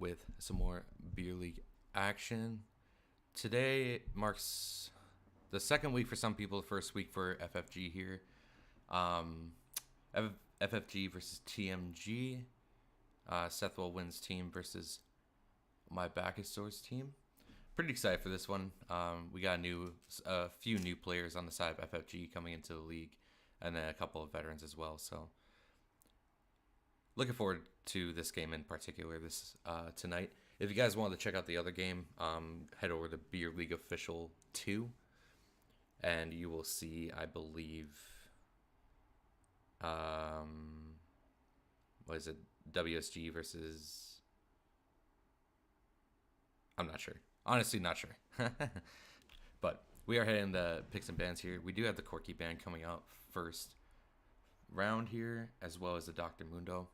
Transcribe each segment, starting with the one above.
with some more beer league action. Today marks the second week for some people, the first week for FFG here. FFG versus TMG. Seth Will wins team versus my Bacchus Stores team. Pretty excited for this one. We got a few new players on the side of FFG coming into the league, and then a couple of veterans as well. So looking forward to this game in particular tonight. If you guys wanted to check out the other game, head over to Beer League Official 2, and you will see, I believe, what is it, WSG versus, I'm not sure. Honestly, not sure. But we are heading to pick some bands here. We do have the Corky band coming out first round here, as well as the Dr. Mundo.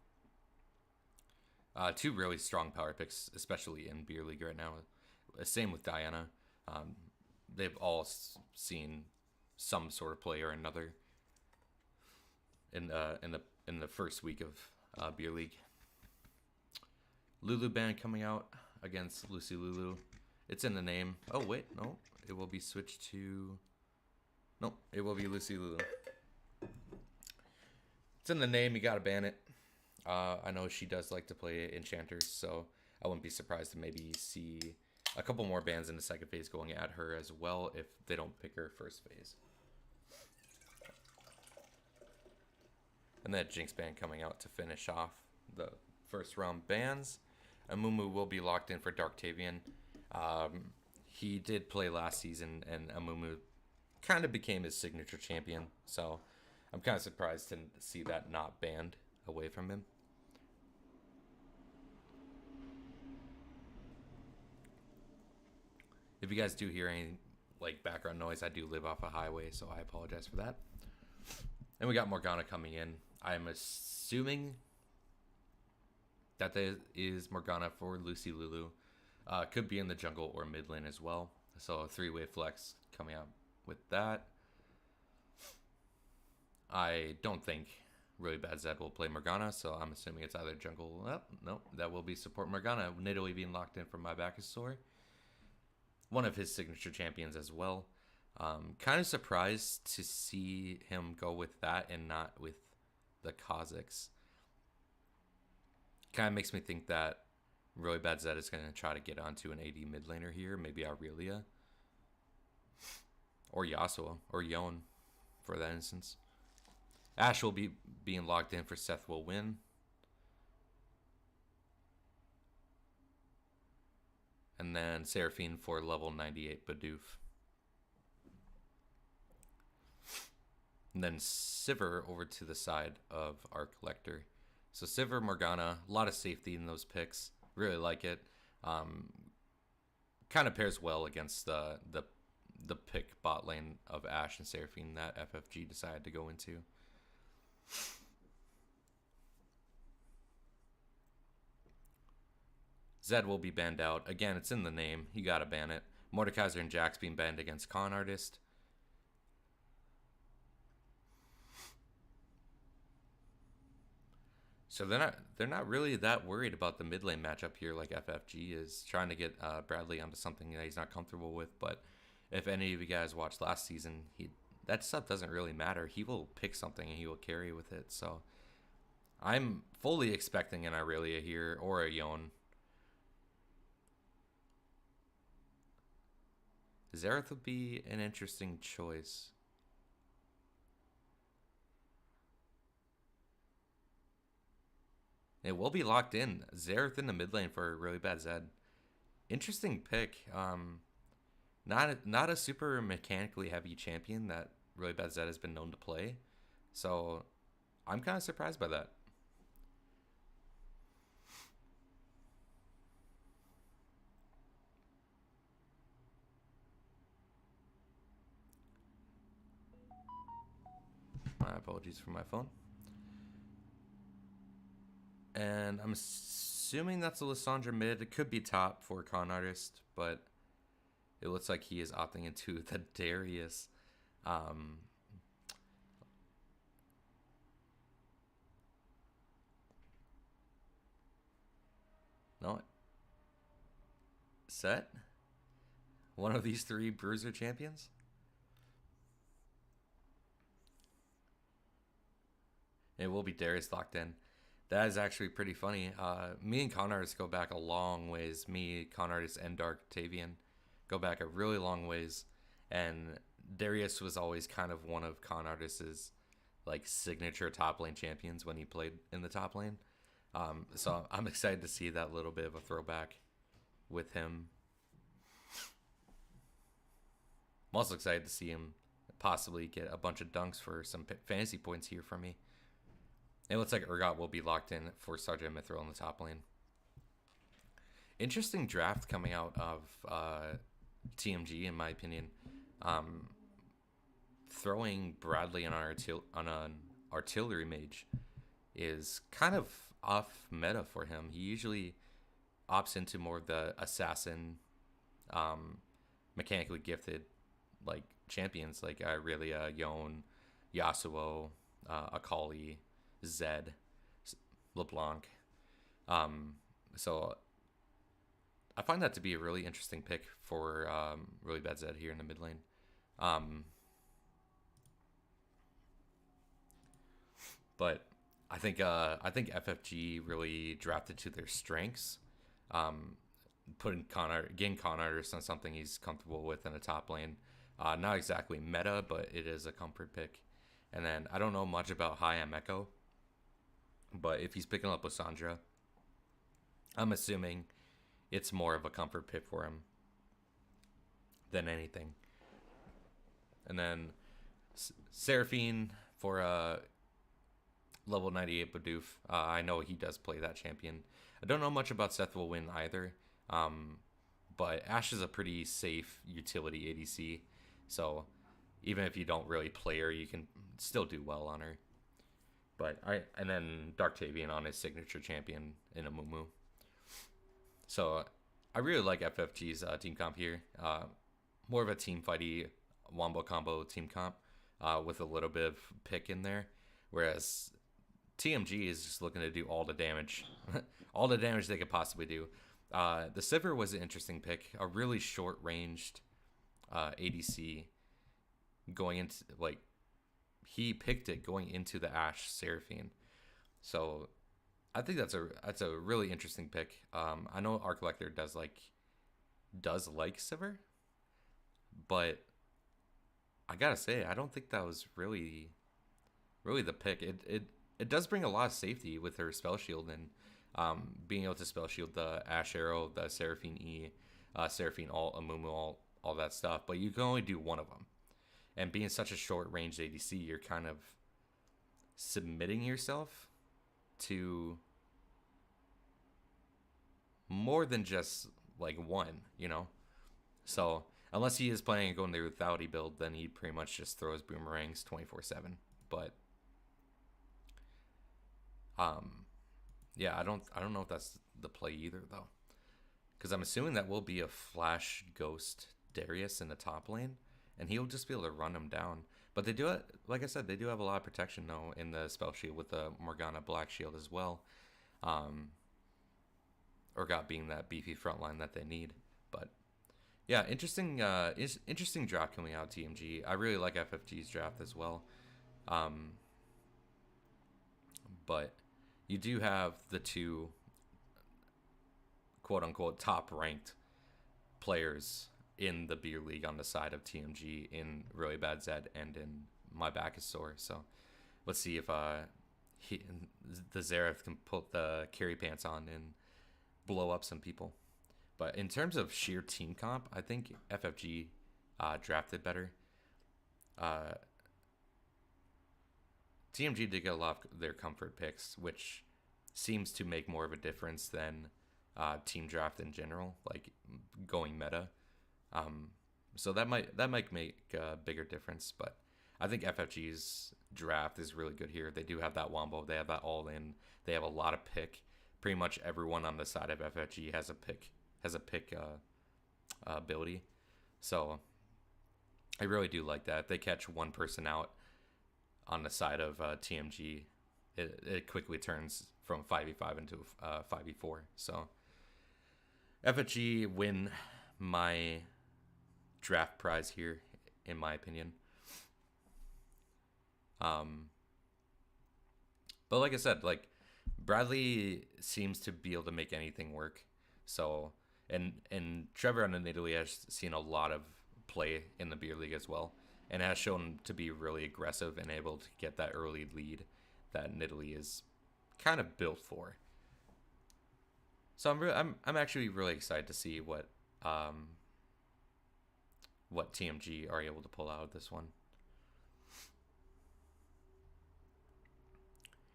Two really strong power picks, especially in Beer League right now. Same with Diana. They've all seen some sort of play or another in the first week of Beer League. Lulu band coming out against Lucy Lulu. It's in the name. Oh wait, no, it will be switched to. Nope, it will be Lucy Lulu. It's in the name. You gotta ban it. I know she does like to play enchanters, so I wouldn't be surprised to maybe see a couple more bands in the second phase going at her as well if they don't pick her first phase. And that Jinx band coming out to finish off the first round bans. Amumu will be locked in for Darktavian. He did play last season, and Amumu kind of became his signature champion, so I'm kind of surprised to see that not banned away from him. If you guys do hear any background noise, I do live off a highway, so I apologize for that. And we got Morgana coming in. I'm assuming that is Morgana for Lucy Lulu. Could be in the jungle or mid lane as well. So a 3-way flex coming out with that. I don't think Really Bad Zed will play Morgana, so I'm assuming it's either jungle. Oh, no, that will be support Morgana. Nidalee being locked in from my Bacchus Sword. One of his signature champions as well. Kind of surprised to see him go with that and not with the Kazakhs. Kind of makes me think that Really Bad Zed is going to try to get onto an AD mid laner here. Maybe Aurelia. Or Yasuo. Or Yon, for that instance. Ashe will be being locked in for Seth Will Win. And then Seraphine for level 98 Bidoof. And then Sivir over to the side of our collector. So Sivir, Morgana, a lot of safety in those picks. Really like it. Kind of pairs well against the pick bot lane of Ashe and Seraphine that FFG decided to go into. Zed will be banned out. Again, it's in the name. You gotta ban it. Mordekaiser and Jax being banned against Con Artist. So they're not really that worried about the mid lane matchup here like FFG is, trying to get Bradley onto something that he's not comfortable with. But if any of you guys watched last season, that stuff doesn't really matter. He will pick something and he will carry with it. So I'm fully expecting an Aurelia here or a Yon. Xerath would be an interesting choice. It will be locked in. Xerath in the mid lane for Really Bad Zed. Interesting pick. Not a super mechanically heavy champion that Really Bad Zed has been known to play. So I'm kind of surprised by that. My apologies for my phone. And I'm assuming that's a Lissandra mid. It could be top for Con Artist, but it looks like he is opting into the Darius. No, set? One of these three bruiser champions? It will be Darius locked in. That is actually pretty funny. Me and con artists go back a long ways. Me, con artist, and Dark Tavian go back a really long ways. And Darius was always kind of one of con artist's like signature top lane champions when he played in the top lane. So I'm excited to see that little bit of a throwback with him. I'm also excited to see him possibly get a bunch of dunks for some fantasy points here from me. It looks like Urgot will be locked in for Sergeant Mithril in the top lane. Interesting draft coming out of TMG, in my opinion. Throwing Bradley on an artillery mage is kind of off meta for him. He usually opts into more of the assassin, mechanically gifted like champions like Aurelia, Yone, Yasuo, Akali, Zed, LeBlanc. So I find that to be a really interesting pick for really bad Zed here in the mid lane. But I think FFG really drafted to their strengths. Getting Con Artist on something he's comfortable with in a top lane. Not exactly meta, but it is a comfort pick. And then I don't know much about High Am Echo, but if he's picking up Lissandra, I'm assuming it's more of a comfort pick for him than anything. And then Seraphine for level 98 Bidoof. I know he does play that champion. I don't know much about Seth will win either. But Ashe is a pretty safe utility ADC. So even if you don't really play her, you can still do well on her. And then Dark Tavian on his signature champion in a Mumu. So I really like FFG's team comp here. More of a team fighty wombo combo team comp with a little bit of pick in there. Whereas TMG is just looking to do all the damage. All the damage they could possibly do. The Sivir was an interesting pick. A really short-ranged ADC going into, like, he picked it going into the Ashe Seraphine. So I think that's a really interesting pick. I know Arc Lecter does like Sivir, but I gotta say I don't think that was really the pick. It does bring a lot of safety with her spell shield and being able to spell shield the Ashe Arrow, the Seraphine E, Seraphine Alt, Amumu Alt, all that stuff. But you can only do one of them. And being such a short range ADC, you're kind of submitting yourself to more than just like one, you know? So unless he is planning on going the Lethality build, then he pretty much just throws boomerangs 24/7. But yeah, I don't know if that's the play either though, because I'm assuming that will be a flash ghost Darius in the top lane, and he'll just be able to run him down. But they do it, like I said, they do have a lot of protection though in the spell shield with the Morgana Black Shield as well. Urgot being that beefy front line that they need. But yeah, interesting draft coming out of TMG. I really like FFG's draft as well. But you do have the two quote unquote top ranked players in the beer league on the side of TMG in Really Bad Zed and in My Back is Sore. So let's see if the Xerath can put the carry pants on and blow up some people. But in terms of sheer team comp, I think FFG drafted better. TMG did get a lot of their comfort picks, which seems to make more of a difference than team draft in general, like going meta. So that might make a bigger difference. But I think FFG's draft is really good here. They do have that wombo. They have that all in. They have a lot of pick. Pretty much everyone on the side of FFG has a pick ability. So I really do like that. If they catch one person out on the side of TMG, it quickly turns from 5v5 into 5v4. So FFG win my draft prize here, in my opinion. But like I said, like Bradley seems to be able to make anything work. So and Trevor on Italy has seen a lot of play in the beer league as well, and has shown to be really aggressive and able to get that early lead that Italy is kind of built for. So I'm actually really excited to see what TMG are able to pull out of this one.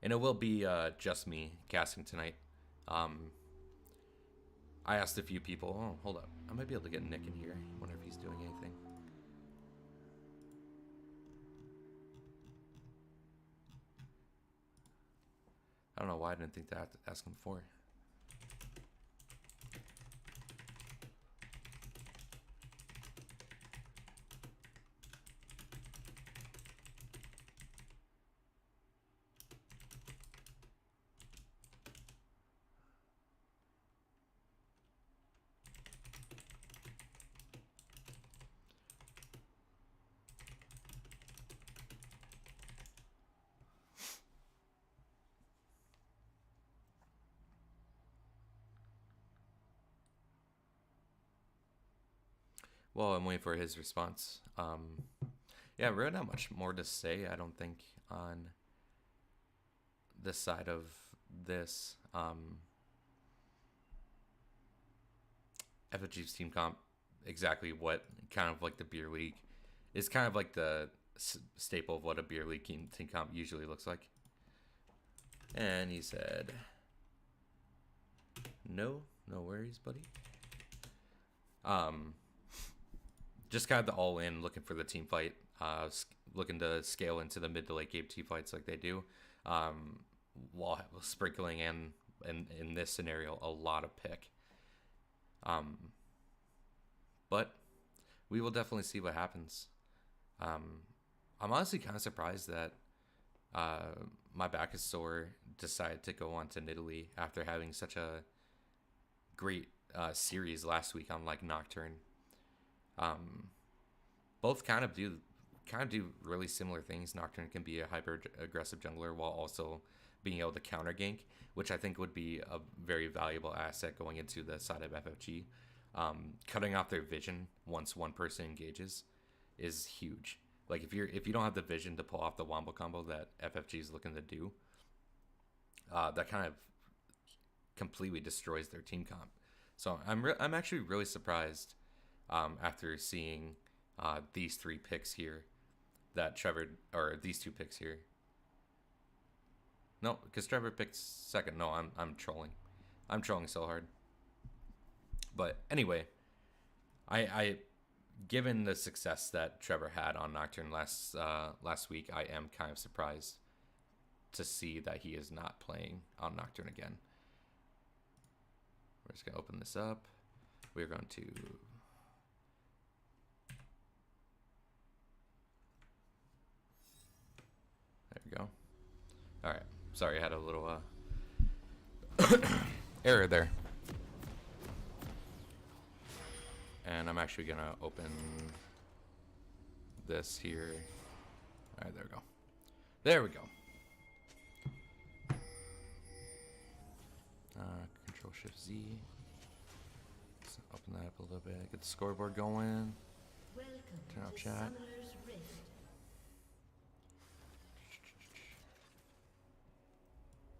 And it will be just me casting tonight. I asked a few people. Oh, hold up. I might be able to get Nick in here. I wonder if he's doing anything. I don't know why I didn't think to ask him before. Well, I'm waiting for his response. Yeah, really not much more to say, I don't think, on this side of this. FFG's team comp, exactly what kind of like the beer league is kind of like the staple of what a beer league team comp usually looks like. And he said, no worries, buddy. Just kind of the all-in, looking for the team fight, looking to scale into the mid to late game team fights like they do, while sprinkling in this scenario a lot of pick. But we will definitely see what happens. I'm honestly kind of surprised that my back is sore decided to go on to Italy after having such a great series last week on like Nocturne. Both kind of do really similar things. Nocturne can be a hyper aggressive jungler while also being able to counter gank, which I think would be a very valuable asset going into the side of FFG. Cutting off their vision once one person engages is huge. Like if you don't have the vision to pull off the wombo combo that FFG is looking to do, that kind of completely destroys their team comp. So I'm actually really surprised after seeing these three picks here that Trevor, or these two picks here. No, because Trevor picked second. No, I'm trolling. I'm trolling so hard. But anyway, I given the success that Trevor had on Nocturne last week, I am kind of surprised to see that he is not playing on Nocturne again. We're just gonna open this up. We're going to there we go. All right. Sorry, I had a little error there. And I'm actually gonna open this here. All right, there we go. There we go. Control Shift Z. Let's open that up a little bit. Get the scoreboard going. Turn off chat.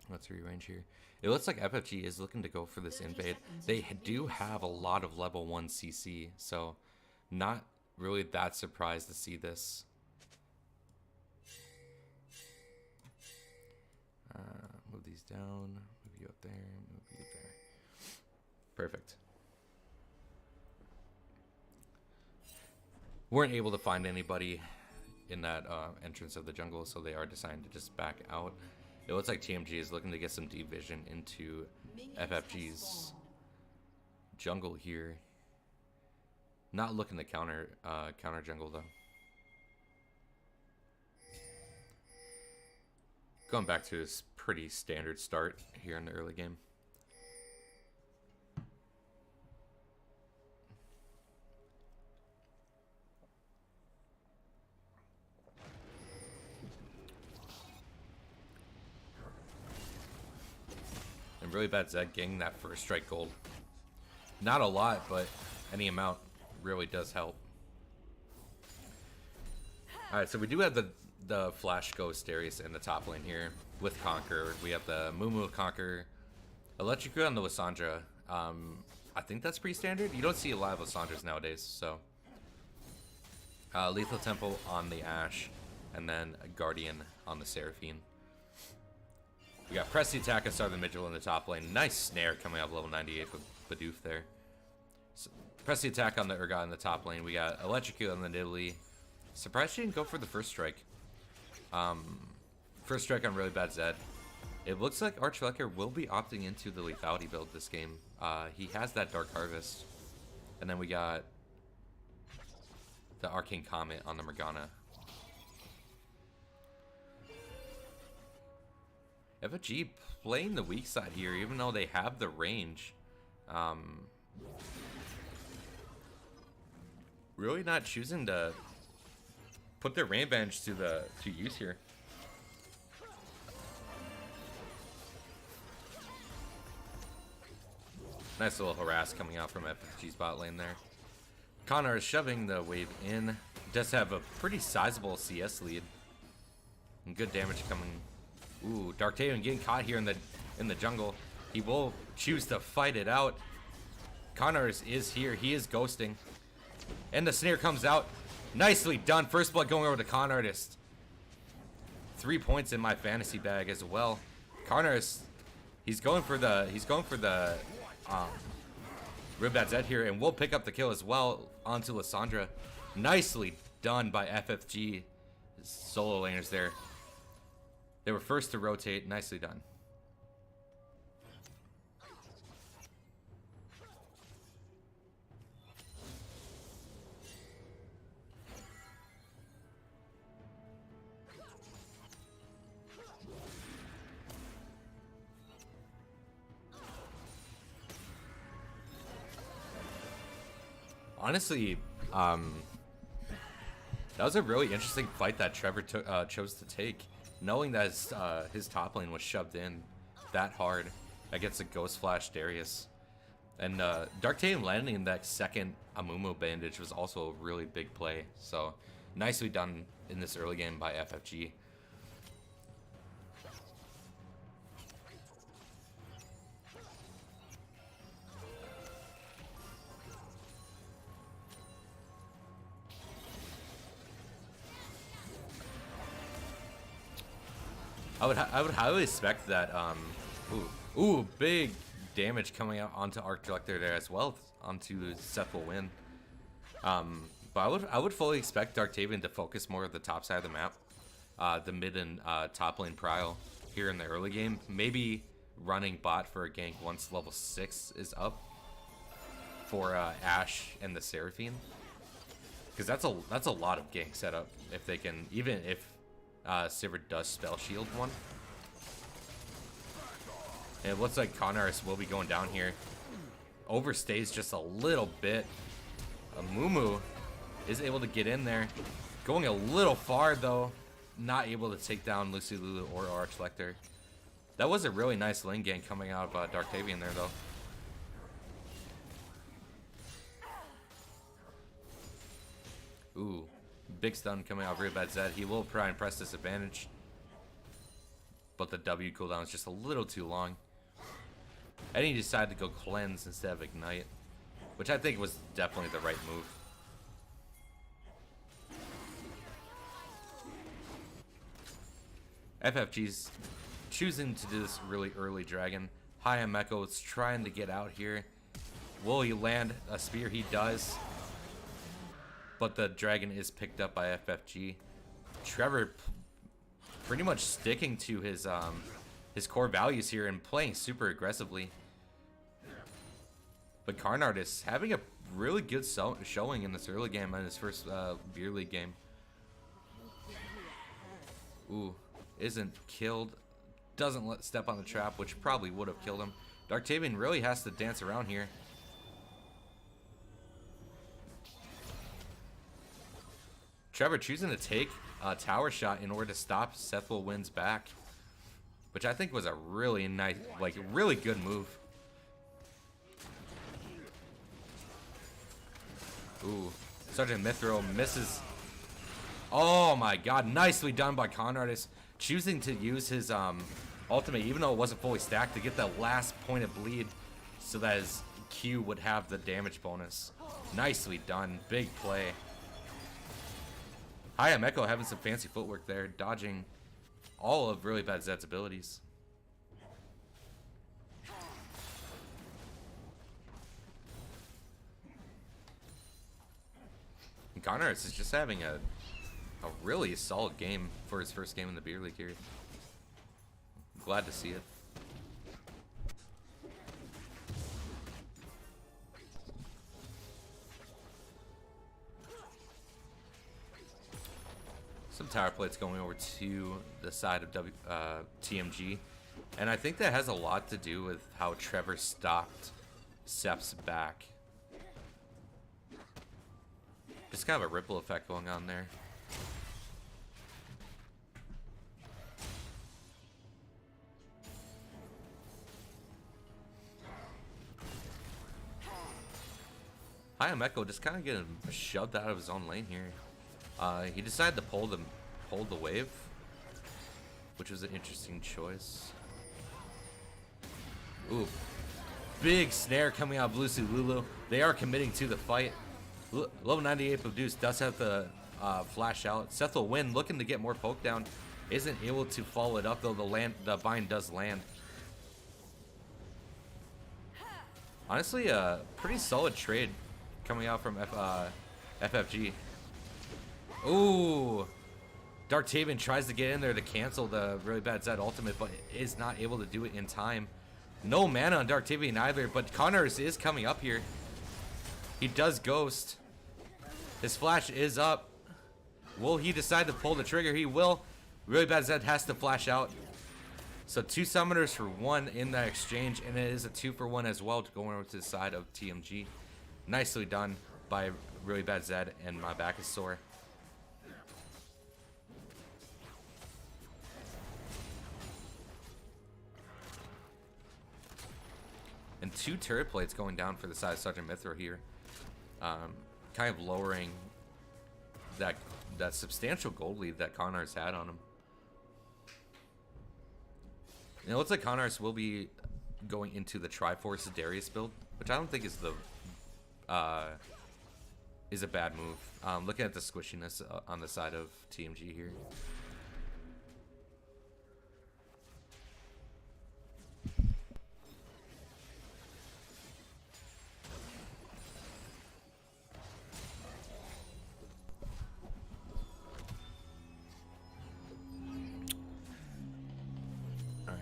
Let's rearrange here. It looks like FFG is looking to go for this invade. They do have a lot of level 1 CC, so not really that surprised to see this. Move these down, move you up there, move you there. Perfect. Weren't able to find anybody in that entrance of the jungle, so they are deciding to just back out. It looks like TMG is looking to get some deep vision into FFG's jungle here. Not looking to counter jungle though. Going back to his pretty standard start here in the early game. And really bad Zed getting that first strike gold. Not a lot, but any amount really does help. Alright, so we do have the Flash Ghost Darius in the top lane here with Conqueror. We have the Mumu with Conqueror. Electric on the Lissandra. I think that's pretty standard. You don't see a lot of Lissandras nowadays, so. Lethal Temple on the Ashe, and then a Guardian on the Seraphine. We got Press the Attack and Southern Vigil in the top lane. Nice snare coming up level 98 with Bidoof there. So, Press the Attack on the Urgot in the top lane. We got Electrocute on the Nidalee. Surprised she didn't go for the first strike. First strike on really bad Zed. It looks like Archlecker will be opting into the lethality build this game. He has that Dark Harvest. And then we got the Arcane Comet on the Morgana. FFG playing the weak side here, even though they have the range. Really not choosing to put their rain advantage to use here. Nice little harass coming out from FFG's bot lane there. Connor is shoving the wave in. Does have a pretty sizable CS lead. And good damage coming. Ooh, Darkthaven getting caught here in the jungle. He will choose to fight it out. Connor is here. He is ghosting. And the snare comes out. Nicely done. First blood going over to Con Artist. 3 points in my fantasy bag as well. Con Artist, he's going for the Real Bad Zed here, and we'll pick up the kill as well onto Lissandra. Nicely done by FFG. Solo laners there. They were first to rotate. Nicely done. Honestly, that was a really interesting fight that Trevor chose to take, knowing that his top lane was shoved in that hard against a Ghost Flash Darius. And Darkthaven landing in that second Amumu bandage was also a really big play. So nicely done in this early game by FFG. I would highly expect that ooh, big damage coming out onto Archlector there as well, onto Seth will win. But I would fully expect Darkthaven to focus more of the top side of the map, the mid and top lane prio here in the early game. Maybe running bot for a gank once level 6 is up for Ashe and the Seraphine, because that's a lot of gank setup if they can, even if Sivir does spell shield one. And it looks like Conars will be going down here. Overstays just a little bit. Mumu is able to get in there. Going a little far though. Not able to take down Lucy Lulu or Archlector. That was a really nice lane gank coming out of Darkthaven there though. Ooh. Big stun coming out of Real Bad Zed. He will try and press disadvantage, but the W cooldown is just a little too long. And he decided to go cleanse instead of ignite, which I think was definitely the right move. FFG's choosing to do this really early dragon. Hayam Echo is trying to get out here. Will he land a spear? He does. But the dragon is picked up by FFG. Trevor pretty much sticking to his core values here and playing super aggressively. But Carnard is having a really good showing in this early game in his first beer league game. Ooh, isn't killed. Doesn't step on the trap, which probably would have killed him. Darkthaven really has to dance around here. Trevor choosing to take a tower shot in order to stop Seth will win's back. which I think was a really nice, like, really good move. Ooh, Sergeant Mithril misses. Oh my god, nicely done by Con Artist, choosing to use his ultimate, even though it wasn't fully stacked, to get the last point of bleed so that his Q would have the damage bonus. Nicely done, big play. I Am Echo having some fancy footwork there, dodging all of Really Bad Zed's abilities. And Connors is just having a really solid game for his first game in the Beer League here. Glad to see it. Some tower plates going over to the side of TMG. And I think that has a lot to do with how Trevor stopped Seph's back. Just kind of a ripple effect going on there. I Am Echo just kind of getting shoved out of his own lane here. He decided to pull the wave, which was an interesting choice. Ooh, big snare coming out of Lucy Lulu. They are committing to the fight. Low 98 of Deuce does have to flash out. Seth will win, looking to get more poke down. Isn't able to follow it up though. The bind does land. Honestly, a pretty solid trade coming out from FFG. Ooh, Darktavian tries to get in there to cancel the Really Bad Zed ultimate, but is not able to do it in time. No mana on Darktavian either, but Connors is coming up here. He does ghost. His flash is up. Will he decide to pull the trigger? He will. Really Bad Zed has to flash out. So 2 summoners for 1 in that exchange, and it is a 2-for-1 as well, going over to the side of TMG. Nicely done by Really Bad Zed, and my back is sore. And 2 turret plates going down for the side of Sergeant Mithra here. Kind of lowering that substantial gold lead that Connors had on him. And it looks like Connors will be going into the Triforce Darius build, which I don't think is a bad move. Looking at the squishiness on the side of TMG here.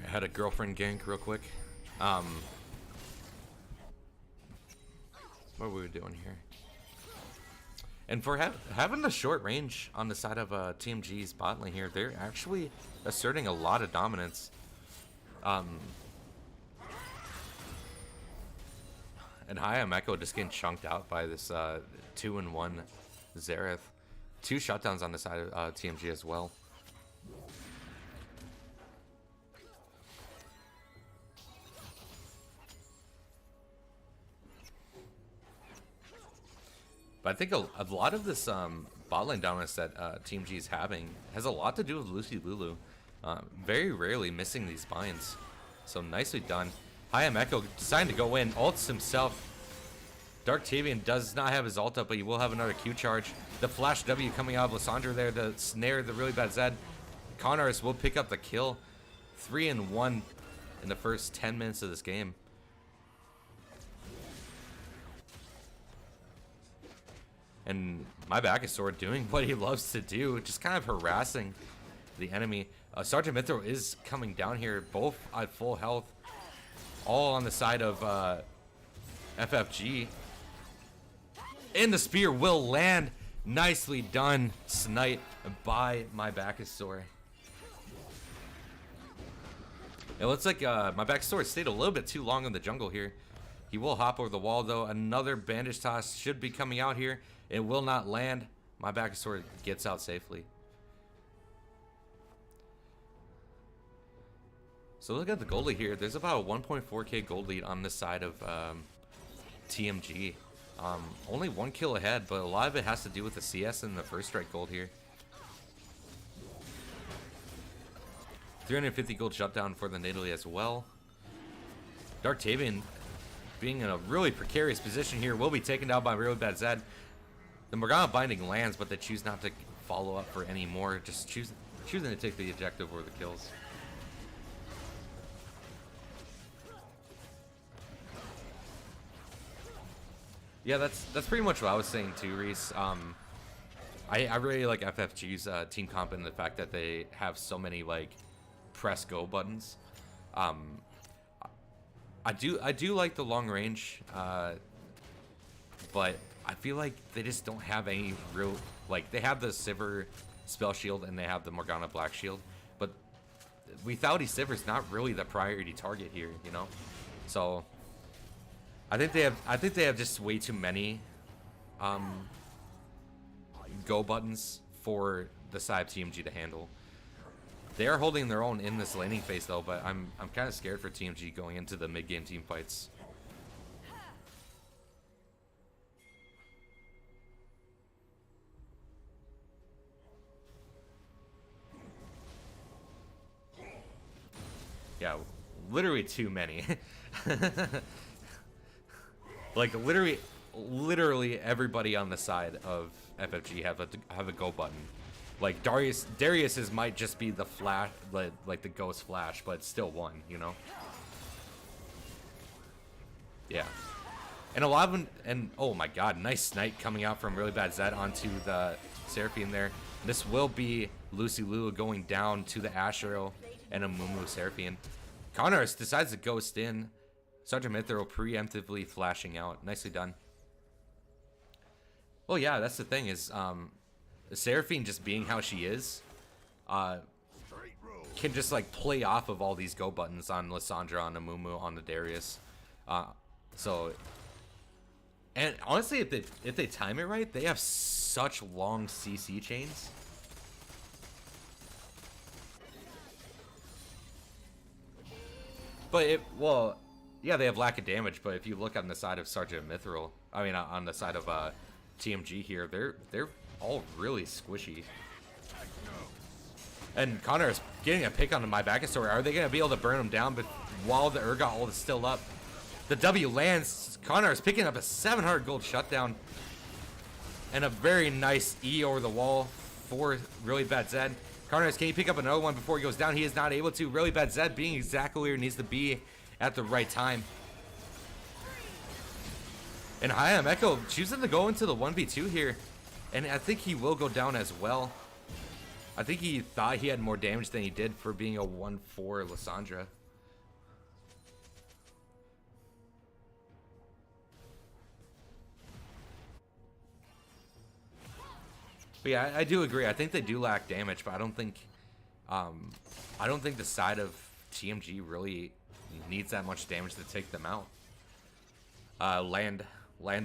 Had a girlfriend gank real quick. What were we doing here? And for having the short range on the side of TMG's bot lane here, they're actually asserting a lot of dominance. And I Am Echo just getting chunked out by this 2-in-1 Xerath. 2 shutdowns on the side of TMG as well. But I think a lot of this bot lane dominance that TMG is having has a lot to do with Lucy Lulu. Very rarely missing these binds. So nicely done. I Am Echo deciding to go in, ults himself. Darktavian does not have his ult up, but he will have another Q charge. The flash W coming out of Lysandra there to snare the Really Bad Zed. Connors will pick up the kill. 3-in-1 in the first 10 minutes of this game. And my back is sort of doing what he loves to do, just kind of harassing the enemy. Sergeant Mithro is coming down here, both at full health, all on the side of FFG. And the spear will land. Nicely done, Snipe, by my back is sore. It looks like my back is sore stayed a little bit too long in the jungle here. He will hop over the wall though. Another bandage toss should be coming out here. It will not land. My back is sore gets out safely. So look at the gold lead here. There's about a 1.4k gold lead on this side of TMG. Only 1 kill ahead, but a lot of it has to do with the CS and the first strike gold here. 350 gold shutdown for the Nidalee as well. Darktavian, being in a really precarious position here, will be taken down by Really Bad Zed. The Morgana binding lands, but they choose not to follow up for any more. Just choosing to take the objective over the kills. Yeah, that's pretty much what I was saying too, Reese. I really like FFG's team comp and the fact that they have so many like press go buttons. I do like the long range, but I feel like they just don't have any real, like, they have the Sivir spell shield and they have the Morgana black shield, but without Sivir's not really the priority target here, you know. So I think they have just way too many go buttons for the side of TMG to handle. They are holding their own in this laning phase though, but I'm kind of scared for TMG going into the mid game team fights. Yeah, literally too many. Like literally everybody on the side of FFG have a go button. Like Darius's might just be the flash, like the ghost flash, but it's still one, you know. Yeah, and a lot of them, and oh my god, nice snipe coming out from Really Bad Zed onto the Seraphine there. This will be Lucy Lulu going down to the Ashero and a Mumu Seraphine. Connors decides to ghost in. Sergeant Mithril preemptively flashing out. Nicely done. Well, yeah, that's the thing is, Seraphine just being how she is, can just like play off of all these go buttons on Lissandra, on Amumu, on the Darius. So, and honestly, if they time it right, they have such long CC chains. But well, yeah, they have lack of damage. But if you look on the side of Sergeant Mithril, I mean, on the side of TMG here, they're all really squishy. And Connor is getting a pick on my backstory. Are they going to be able to burn him down? But while the Urgot ult is still up, the W lands. Connor is picking up a 700 gold shutdown and a very nice E over the wall for Really Bad Zed. Connors, can you pick up another one before he goes down? He is not able to. Really Bad Zed being exactly where he needs to be at the right time. And Hayam Echo choosing to go into the 1v2 here. And I think he will go down as well. I think he thought he had more damage than he did for being a 1-4 Lissandra. But yeah, I do agree. I think they do lack damage, but I don't think the side of TMG really needs that much damage to take them out. Land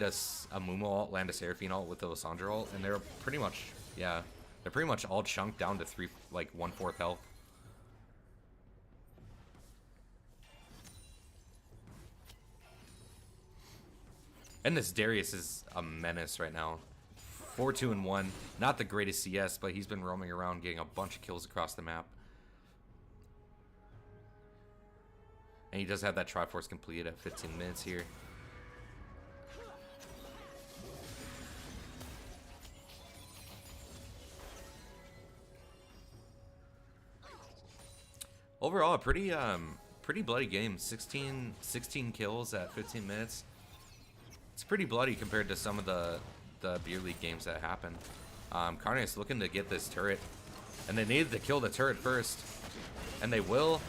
us a Mumu ult, land a Seraphine ult with the Lissandra ult, and they're pretty much, yeah, they're pretty much all chunked down to 1/4 health. And this Darius is a menace right now. 4-2-1, not the greatest CS, but he's been roaming around getting a bunch of kills across the map. And he does have that Triforce completed at 15 minutes here. Overall, a pretty bloody game. 16 kills at 15 minutes. It's pretty bloody compared to some of the beer league games that happened. Carnius looking to get this turret, and they needed to kill the turret first, and they will.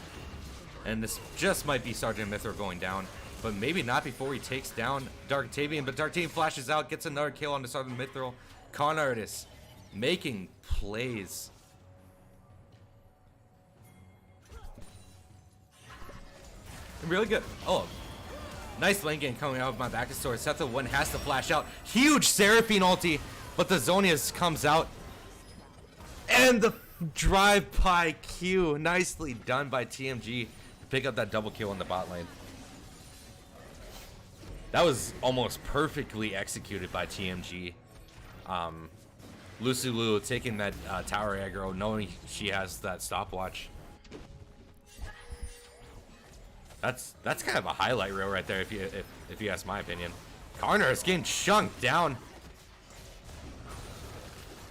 And this just might be Sergeant Mithril going down, but maybe not before he takes down Darktavian. But Darktavian flashes out, gets another kill on the Sergeant Mithril. Con Artist making plays. Really good. Oh, nice lane game coming out of my back to sword. Setha one has to flash out. Huge Seraphine ulti, but the Zonius comes out. And the drive-by Q. Nicely done by TMG. pick up that double kill in the bot lane. That was almost perfectly executed by TMG. Luculu taking that tower aggro, knowing she has that stopwatch. That's kind of a highlight reel right there, if you ask my opinion. Karnar is getting chunked down.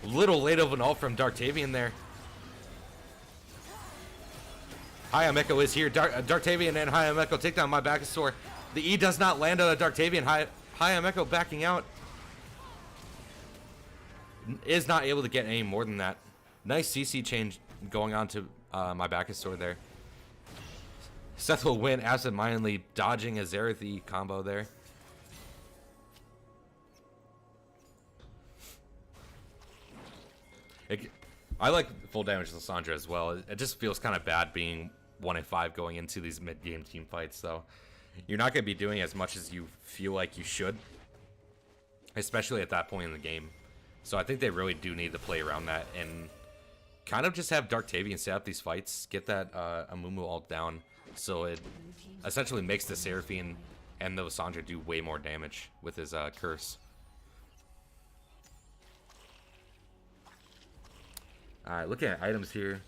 Little late of an ult from Darktavian there. Hayameko is here. Darktavian and Hayameko take down my Bacchusor. The E does not land on a Darktavian. Hayameko backing out. Is not able to get any more than that. Nice CC change going on to my Bacchusor there. Seth will win absentmindedly dodging a Xerath E combo there. I like full damage Lissandra as well. It just feels kind of bad being 1-5 going into these mid-game team fights, though. You're not going to be doing as much as you feel like you should, especially at that point in the game. So I think they really do need to play around that and kind of just have Darktavian set up these fights, get that Amumu ult down, so it essentially makes the Seraphine and the Lissandra do way more damage with his curse. Alright, looking at items here.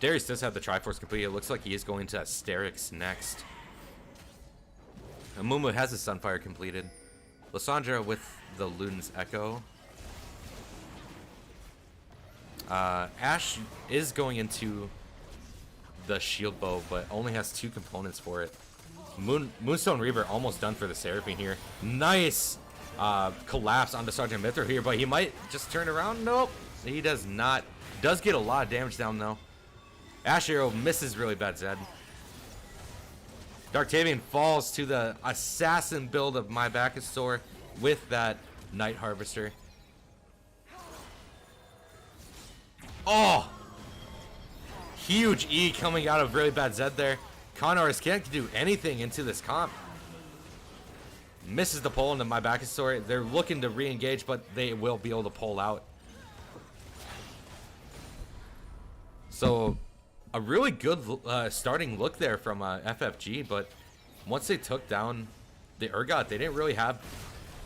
Darius does have the Triforce complete. It looks like he is going to Asterix next. Amumu has his Sunfire completed. Lissandra with the Luden's Echo. Ashe is going into the Shield Bow, but only has 2 components for it. Moonstone Reaver almost done for the Seraphine here. Nice collapse onto Sergeant Mithra here, but he might just turn around. Nope, he does not. Does get a lot of damage down, though. Ashe Arrow misses really bad Zed. Darktavian falls to the assassin build of my Bacchusor with that Night Harvester. Oh! Huge E coming out of really bad Zed there. Connors can't do anything into this comp. Misses the pull into my Bacchusor. They're looking to re-engage, but they will be able to pull out. So, a really good starting look there from FFG, but once they took down the Urgot, they didn't really have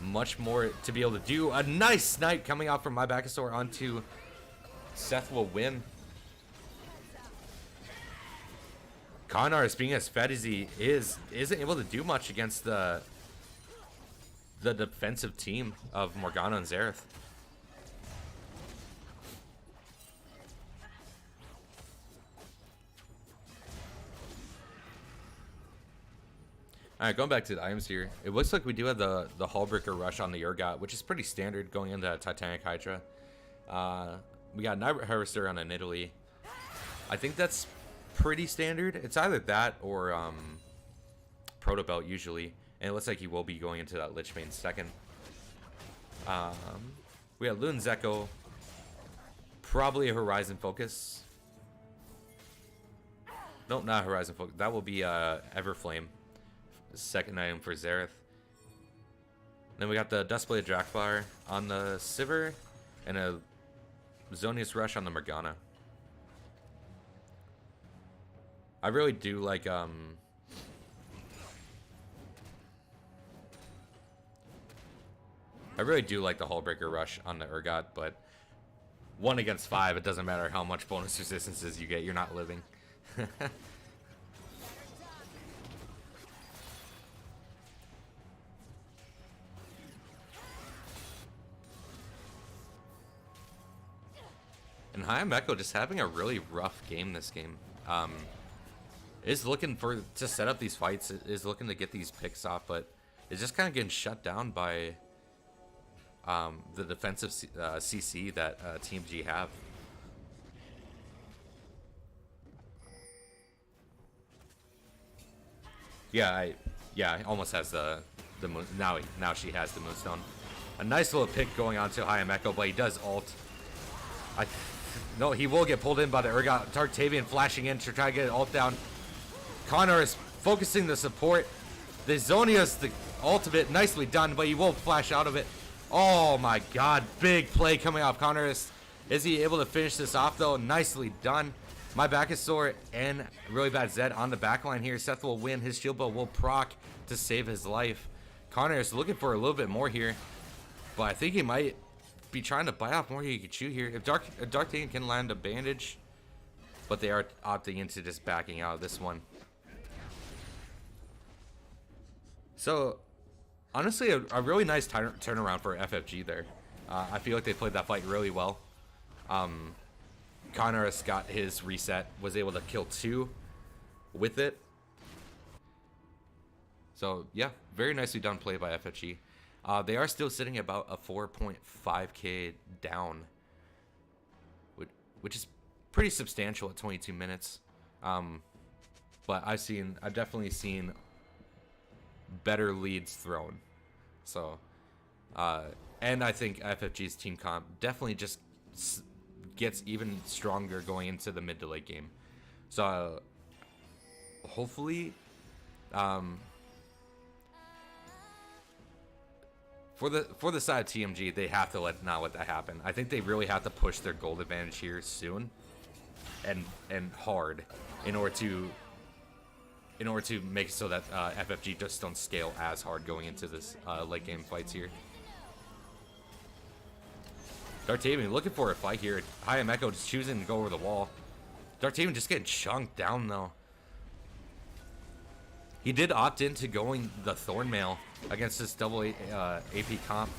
much more to be able to do. A nice snipe coming out from my Bacchusor onto Seth will win. Connors, being as fed as he isn't able to do much against the defensive team of Morgana and Xerath. Alright, going back to the items here. It looks like we do have the Hullbreaker Rush on the Urgot, which is pretty standard going into Titanic Hydra. We got Night Harvester on an Italy. I think that's pretty standard. It's either that or Proto Belt usually. And it looks like he will be going into that Lich Bane second. We have Luden's Echo. Probably a Horizon Focus. Nope, not Horizon Focus. That will be Everflame. Second item for Xerath. Then we got the Duskblade Drakvar on the Sivir and a Zonius Rush on the Morgana. I really do like I really do like the Hullbreaker Rush on the Urgot, but 1 against 5, it doesn't matter how much bonus resistances you get, you're not living. And Hayameko just having a really rough game this game. Is looking to set up these fights, is looking to get these picks off, but is just kind of getting shut down by the defensive CC that TMG have. Yeah, almost has the moon. Now she has the Moonstone. A nice little pick going on to Hayameko, but he does ult. No, he will get pulled in by the Urgot. Darktavian flashing in to try to get an ult down. Connor is focusing the support. The Zonius, the ultimate, nicely done, but he will flash out of it. Oh my god, big play coming off Connor. Is he able to finish this off though? Nicely done. My back is sore and really bad Zed on the back line here. Seth will win. His shield bow will proc to save his life. Connor is looking for a little bit more here, but I think he might be trying to bite off more he could chew here. If Dark can land a bandage, but they are opting into just backing out of this one. So, honestly, a really nice turnaround for FFG there. I feel like they played that fight really well. Connor has got his reset, was able to kill 2 with it. So, yeah, very nicely done play by FFG. They are still sitting about a 4.5k down, which is pretty substantial at 22 minutes. But I've definitely seen better leads thrown. So, and I think FFG's team comp definitely just gets even stronger going into the mid to late game. So, hopefully, for the side of TMG, they have to not let that happen. I think they really have to push their gold advantage here soon, and hard, in order to make it so that FFG just don't scale as hard going into this late game fights here. Dartavian looking for a fight here. Hayam Echo just choosing to go over the wall. Dartavian just getting chunked down though. He did opt into going the Thornmail against this double AP comp.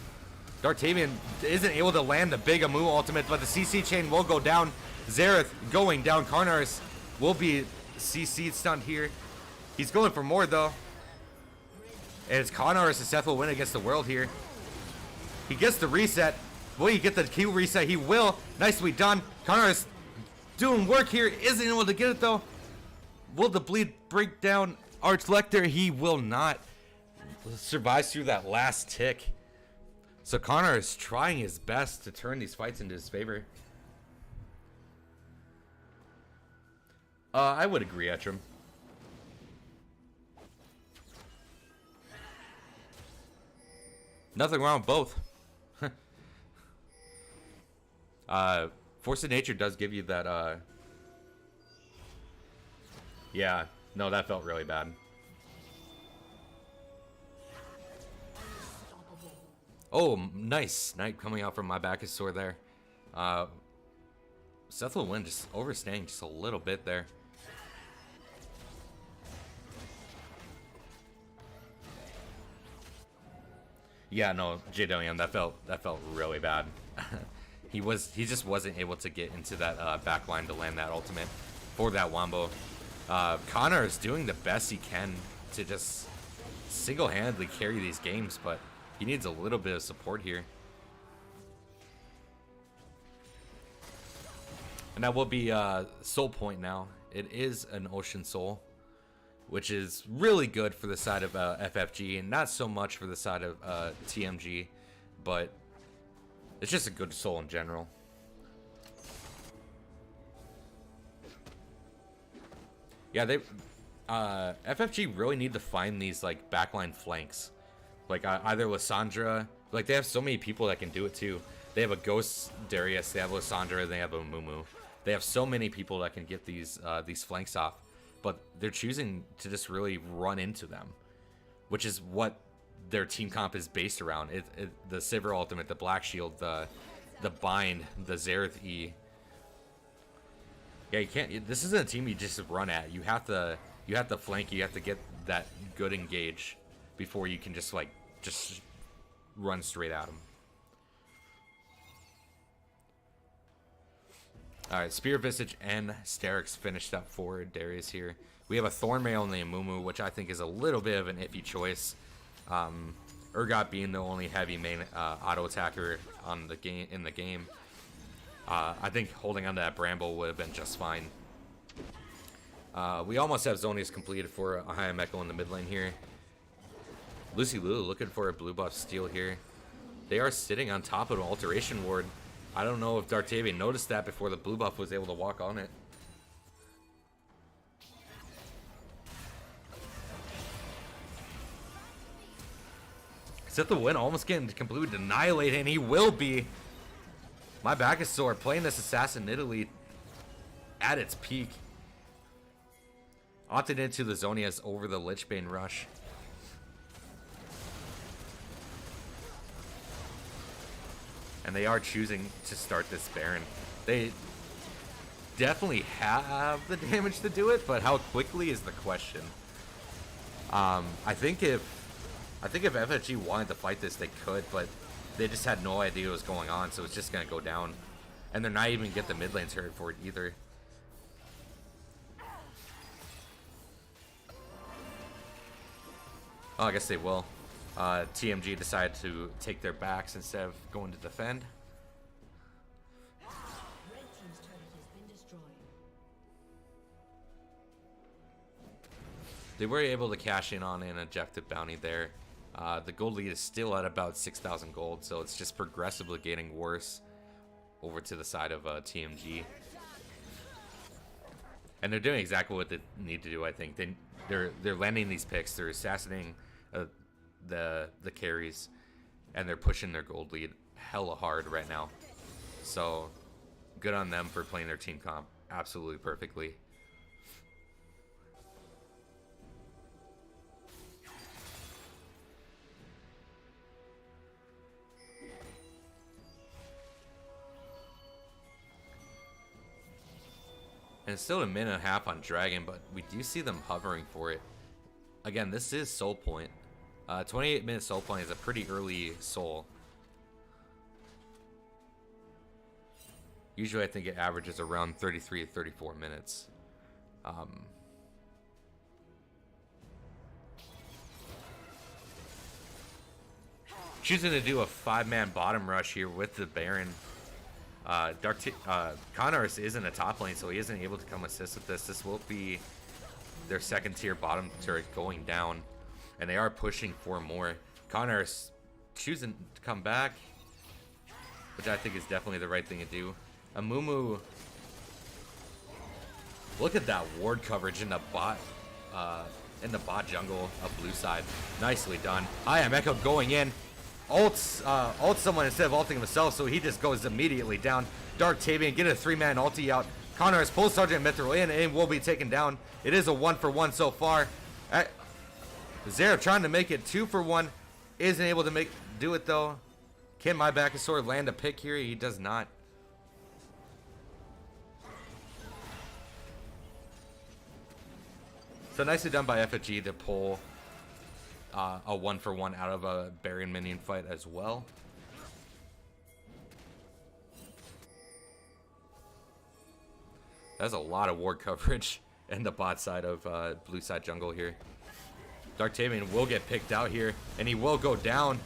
Dartavian isn't able to land the big Amu ultimate, but the CC chain will go down. Xerath going down. Karnars will be CC'd stunned here. He's going for more though. And it's Karnars and Seth will win against the world here. He gets the reset. Will he get the Q reset? He will. Nicely done. Karnars doing work here. Isn't able to get it though. Will the bleed break down Arch Lecter? He will not. Survives through that last tick. So Connor is trying his best to turn these fights into his favor. I would agree, Etrim. Nothing wrong with both. Force of Nature does give you that, yeah, no, that felt really bad. Oh, nice snipe coming out from my back is sore there. Seth will win, just overstaying just a little bit there. Yeah, no, JWM, that felt really bad. He just wasn't able to get into that back line to land that ultimate for that wombo. Connor is doing the best he can to just single-handedly carry these games, but he needs a little bit of support here. And that will be Soul Point now. It is an Ocean Soul, which is really good for the side of FFG, and not so much for the side of TMG, but it's just a good soul in general. Yeah, they FFG really need to find these like backline flanks, like either Lissandra. Like they have so many people that can do it too. They have a Ghost Darius, they have Lissandra, they have a Mumu. They have so many people that can get these flanks off, but they're choosing to just really run into them, which is what their team comp is based around. The Sivir ultimate, the Black Shield, the Bind, the Xerath E. Yeah, you can't. This isn't a team you just run at. You have to flank. You have to get that good engage before you can just run straight at them. All right, Spear Visage and Sterix finished up for Darius here. We have a Thornmail and the Amumu, which I think is a little bit of an iffy choice. Urgot being the only heavy main auto attacker on the game. I think holding on to that Bramble would have been just fine. We almost have Zonius completed for a Hayam Echo in the mid lane here. Lucy Lulu looking for a blue buff steal here. They are sitting on top of an Alteration Ward. I don't know if Dartavian noticed that before the blue buff was able to walk on it. Seth the win, almost getting completely annihilated, and he will be. My back is sore playing this assassin in Italy. at its peak. Opted into the Zonias over the Lichbane rush. And they are choosing to start this Baron. They definitely have the damage to do it, but how quickly is the question. I think if FFG wanted to fight this, they could, but they just had no idea what was going on, so it's just gonna go down. And they're not even gonna get the mid lane turret for it either. Oh, I guess they will. TMG decided to take their backs instead of going to defend. Red team's turret has been destroyed. They were able to cash in on an objective bounty there. The gold lead is still at about 6,000 gold, so it's just progressively getting worse over to the side of TMG. And they're doing exactly what they need to do, I think. They're landing these picks, they're assassinating the carries, and they're pushing their gold lead hella hard right now. So good on them for playing their team comp absolutely perfectly. And it's still a minute and a half on Dragon, but we do see them hovering for it. Again, this is Soul Point. 28-minute Soul Point is a pretty early Soul. Usually I think it averages around 33 to 34 minutes. Choosing to do a 5-man bottom rush here with the Baron. Connors is in the top lane, so he isn't able to come assist with this. This will be their second tier bottom turret going down, and they are pushing for more. Connors choosing to come back, which I think is definitely the right thing to do. Amumu, look at that ward coverage in the bot jungle of blue side. Nicely done. I am Echo going in. Ults someone instead of ulting himself, so he just goes immediately down. Dark Tavian get a 3-man ulti out. Connors pulls Sergeant Mithril in and will be taken down. It is a 1-for-1 so far. Zeref trying to make it 2-for-1. Isn't able to do it though. Can my Backusaur land a pick here? He does not. So nicely done by FFG to pull a 1-for-1 out of a Baron minion fight as well. That's a lot of ward coverage in the bot side of blue side jungle here. Darktavian will get picked out here, and he will go down.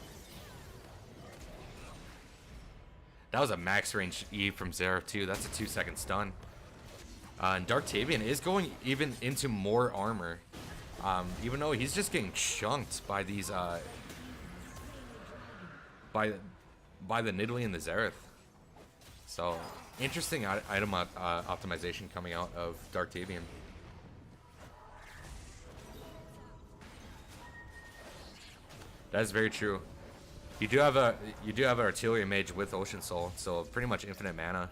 That was a max range E from Zeref too. That's a 2-second stun. And Darktavian is going even into more armor. Even though he's just getting chunked by these by the Nidalee and the Zereth. So interesting item optimization coming out of Darktavian. That is very true. You do have an artillery mage with Ocean Soul, so pretty much infinite mana.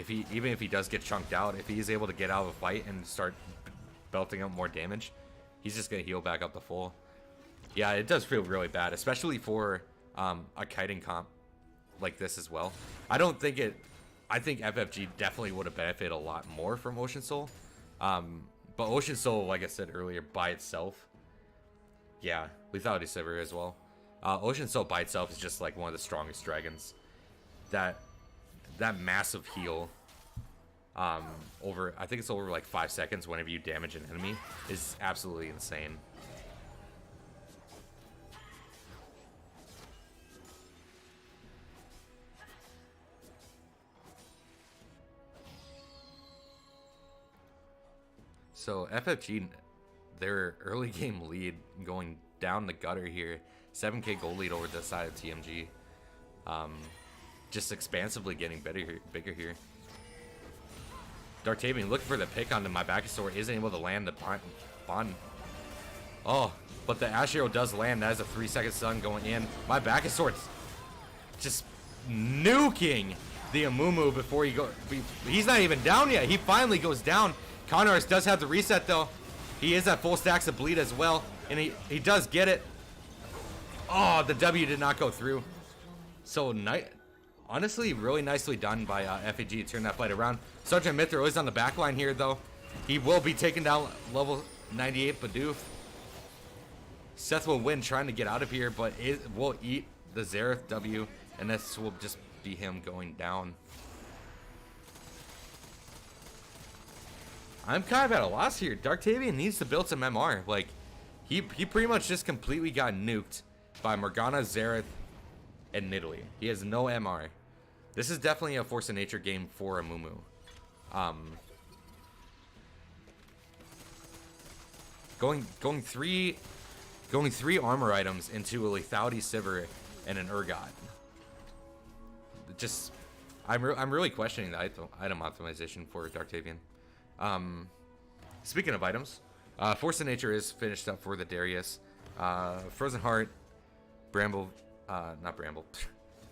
Even if he does get chunked out, if he's able to get out of a fight and start belting up more damage, he's just gonna heal back up to full. Yeah, it does feel really bad, especially for a kiting comp like this as well. I think FFG definitely would have benefited a lot more from Ocean Soul. But Ocean Soul, like I said earlier, by itself, yeah, Lethality Sliver as well. Ocean Soul by itself is just like one of the strongest dragons. That massive heal over, I think it's over like 5 seconds whenever you damage an enemy, is absolutely insane. So FFG, their early game lead going down the gutter here. 7k gold lead over the side of TMG. Just expansively getting bigger here. Darktavian looking for the pick onto my Backusaur, isn't able to land the bond. Oh, but the Ashero does land. That is a 3-second stun going in. My Backusaur just nuking the Amumu before he go. He's not even down yet. He finally goes down. Connors does have the reset though. He is at full stacks of bleed as well, and he does get it. Oh, the W did not go through. So honestly, really nicely done by FFG to turn that fight around. Sergeant Mithra is on the back line here though. He will be taking down level 98 Bidoof. Seth will win trying to get out of here, but it will eat the Xerath W, and this will just be him going down. I'm kind of at a loss here. Darktavian needs to build some MR. Like, he pretty much just completely got nuked by Morgana, Xerath, and Nidalee. He has no MR. This is definitely a Force of Nature game for Amumu. Going three armor items into a lethality Sivir and an Urgot. Just, I'm really questioning the item optimization for Darktavian. Speaking of items, Force of Nature is finished up for the Darius. Frozen Heart, Bramble, not Bramble,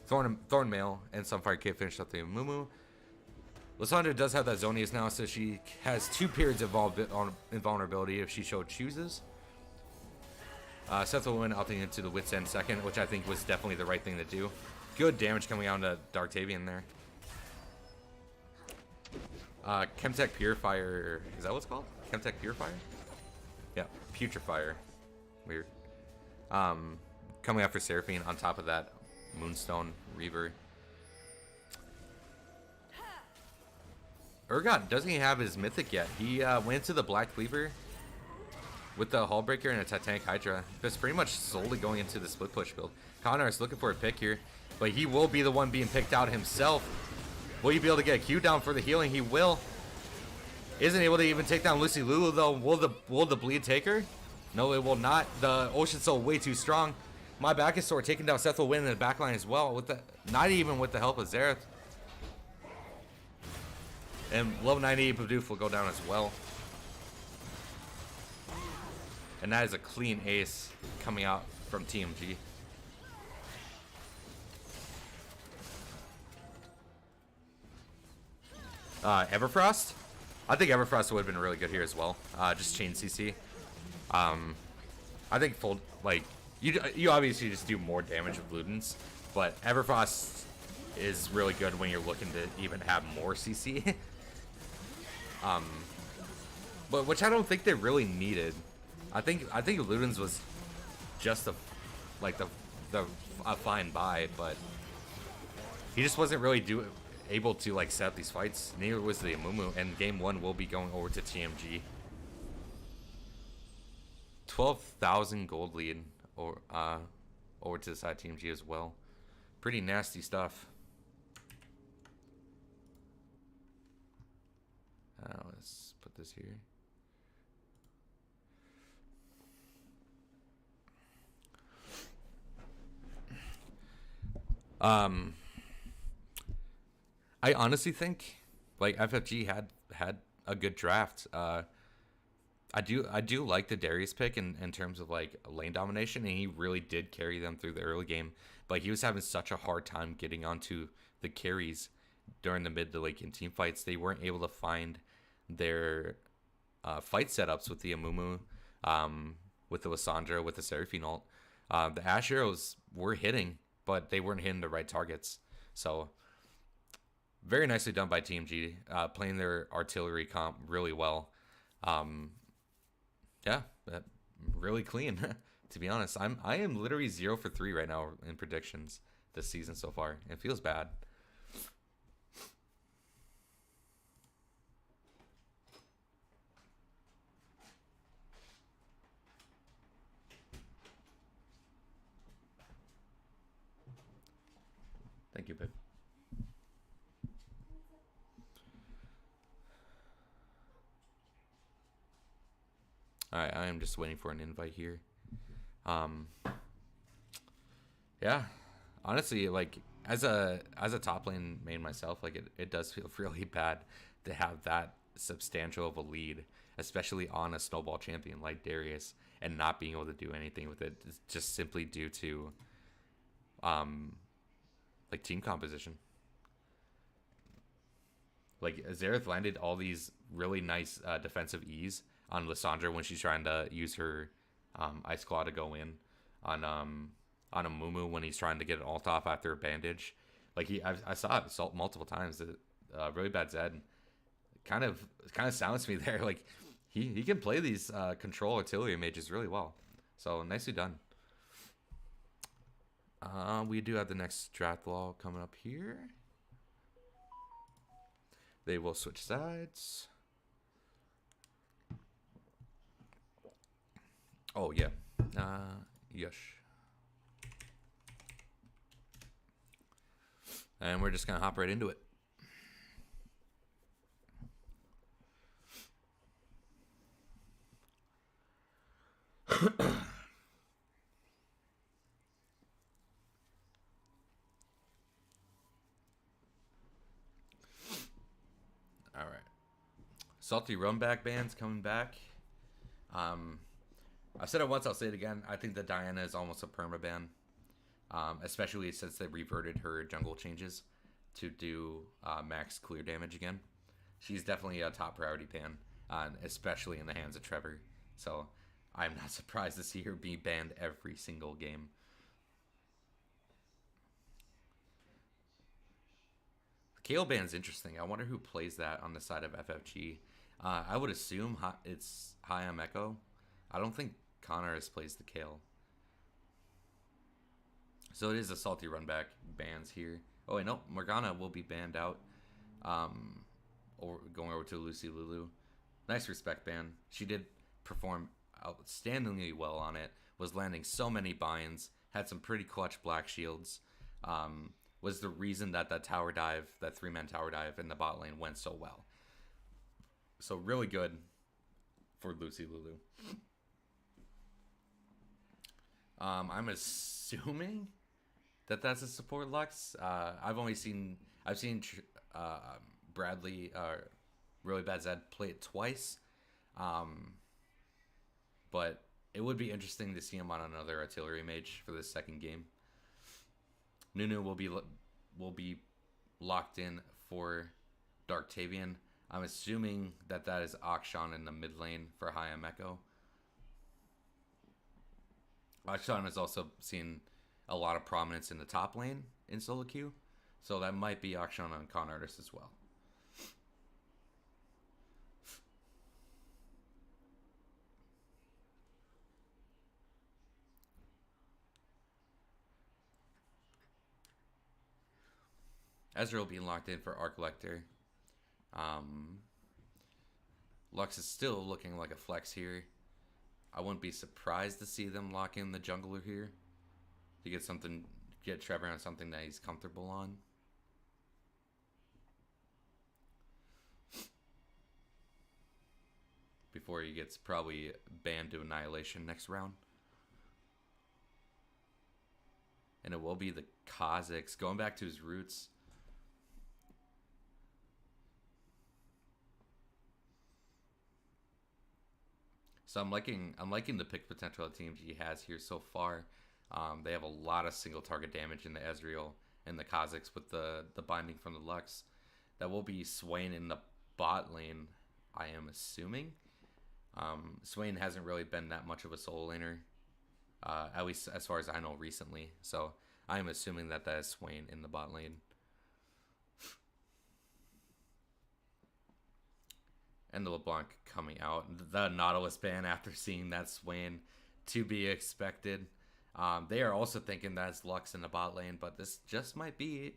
Thornmail, and Sunfire Kid finished up the Amumu. Lysandra does have that Zonius now, so she has 2 periods of invulnerability if she so chooses. Seth will win opting into the Wit's End second, which I think was definitely the right thing to do. Good damage coming out into Darktavian there. Chemtech Purifier, is that what it's called? Chemtech Purifier? Yeah, Putrefier. Weird. Coming out for Seraphine on top of that Moonstone Reaver. Urgot doesn't even have his mythic yet. He went to the Black Cleaver with the Hullbreaker and a Titanic Hydra. Just pretty much solely going into the split push build. Connor is looking for a pick here, but he will be the one being picked out himself. Will he be able to get a Q down for the healing? He will. Isn't able to even take down Lucy Lulu though. Will the bleed take her? No, it will not. The Ocean Soul way too strong. My back is sore, taking down Seth will win in the backline as well. With the not even with the help of Xerath. And level 98 Bidoof will go down as well. And that is a clean ace coming out from TMG. Everfrost? I think Everfrost would have been really good here as well. Just chain CC. I think full, like, you obviously just do more damage with Ludens, but Everfrost is really good when you're looking to even have more CC. But which I don't think they really needed. I think Ludens was just a fine buy, but he just wasn't really able to like set up these fights. Neither was the Amumu, and game 1 will be going over to TMG. 12,000 gold lead or over to the side TMG as well. Pretty nasty stuff. Let's put this here. I honestly think like FFG had a good draft. I do like the Darius pick in terms of like lane domination, and he really did carry them through the early game. But he was having such a hard time getting onto the carries during the mid to late game team fights. They weren't able to find their fight setups with the Amumu, with the Lysandra, with the Seraphine ult. The Ash arrows were hitting, but they weren't hitting the right targets. So very nicely done by TMG, playing their artillery comp really well. Yeah, really clean. To be honest, I am literally 0 for 3 right now in predictions this season so far. It feels bad. Thank you, babe. Alright, I am just waiting for an invite here. Yeah, honestly, like as a top lane main myself, like it does feel really bad to have that substantial of a lead, especially on a snowball champion like Darius, and not being able to do anything with it, just simply due to like team composition. Like Zareth landed all these really nice defensive E's on Lissandra when she's trying to use her Ice Claw to go in on a Mumu when he's trying to get an ult off after a bandage. Like I saw it assault multiple times. That really bad Zed kind of silenced me there. Like he can play these control artillery mages really well. So nicely done. We do have the next draft wall coming up here. They will switch sides. Oh yeah, yes. And we're just gonna hop right into it. All right. Salty Rumback band's coming back. I've said it once, I'll say it again. I think that Diana is almost a permaban, especially since they reverted her jungle changes to do max clear damage again. She's definitely a top priority ban, especially in the hands of Trevor. So I'm not surprised to see her be banned every single game. Kayle ban's interesting. I wonder who plays that on the side of FFG. I would assume it's Hayam Echo. I don't think Connors plays the Kayle. So it is a salty runback bans here. Oh wait, no, Morgana will be banned out. Or going over to Lucy Lulu. Nice respect ban. She did perform outstandingly well on it. Was landing so many binds. Had some pretty clutch black shields. Was the reason that tower dive, that 3-man tower dive in the bot lane went so well. So really good for Lucy Lulu. I'm assuming that that's a support Lux. I've seen Bradley really bad Zed play it twice, but it would be interesting to see him on another artillery mage for this second game. Nunu will be locked in for Darktavian. I'm assuming that is Akshan in the mid lane for Hayam Echo. Akshan has also seen a lot of prominence in the top lane in solo queue, so that might be Akshan on Con Artist as well. Ezreal being locked in for Arc Lector. Lux is still looking like a flex here. I wouldn't be surprised to see them lock in the jungler here to get Trevor on something that he's comfortable on. Before he gets probably banned to Annihilation next round. And it will be the Kazakhs going back to his roots. So I'm liking the pick potential that TMG has here so far. They have a lot of single target damage in the Ezreal and the Kazakhs with the binding from the Lux. That will be Swain in the bot lane, I am assuming. Swain hasn't really been that much of a solo laner, at least as far as I know recently. So I am assuming that is Swain in the bot lane. And the LeBlanc coming out. The Nautilus ban after seeing that Swain, to be expected. They are also thinking that's Lux in the bot lane, but this just might be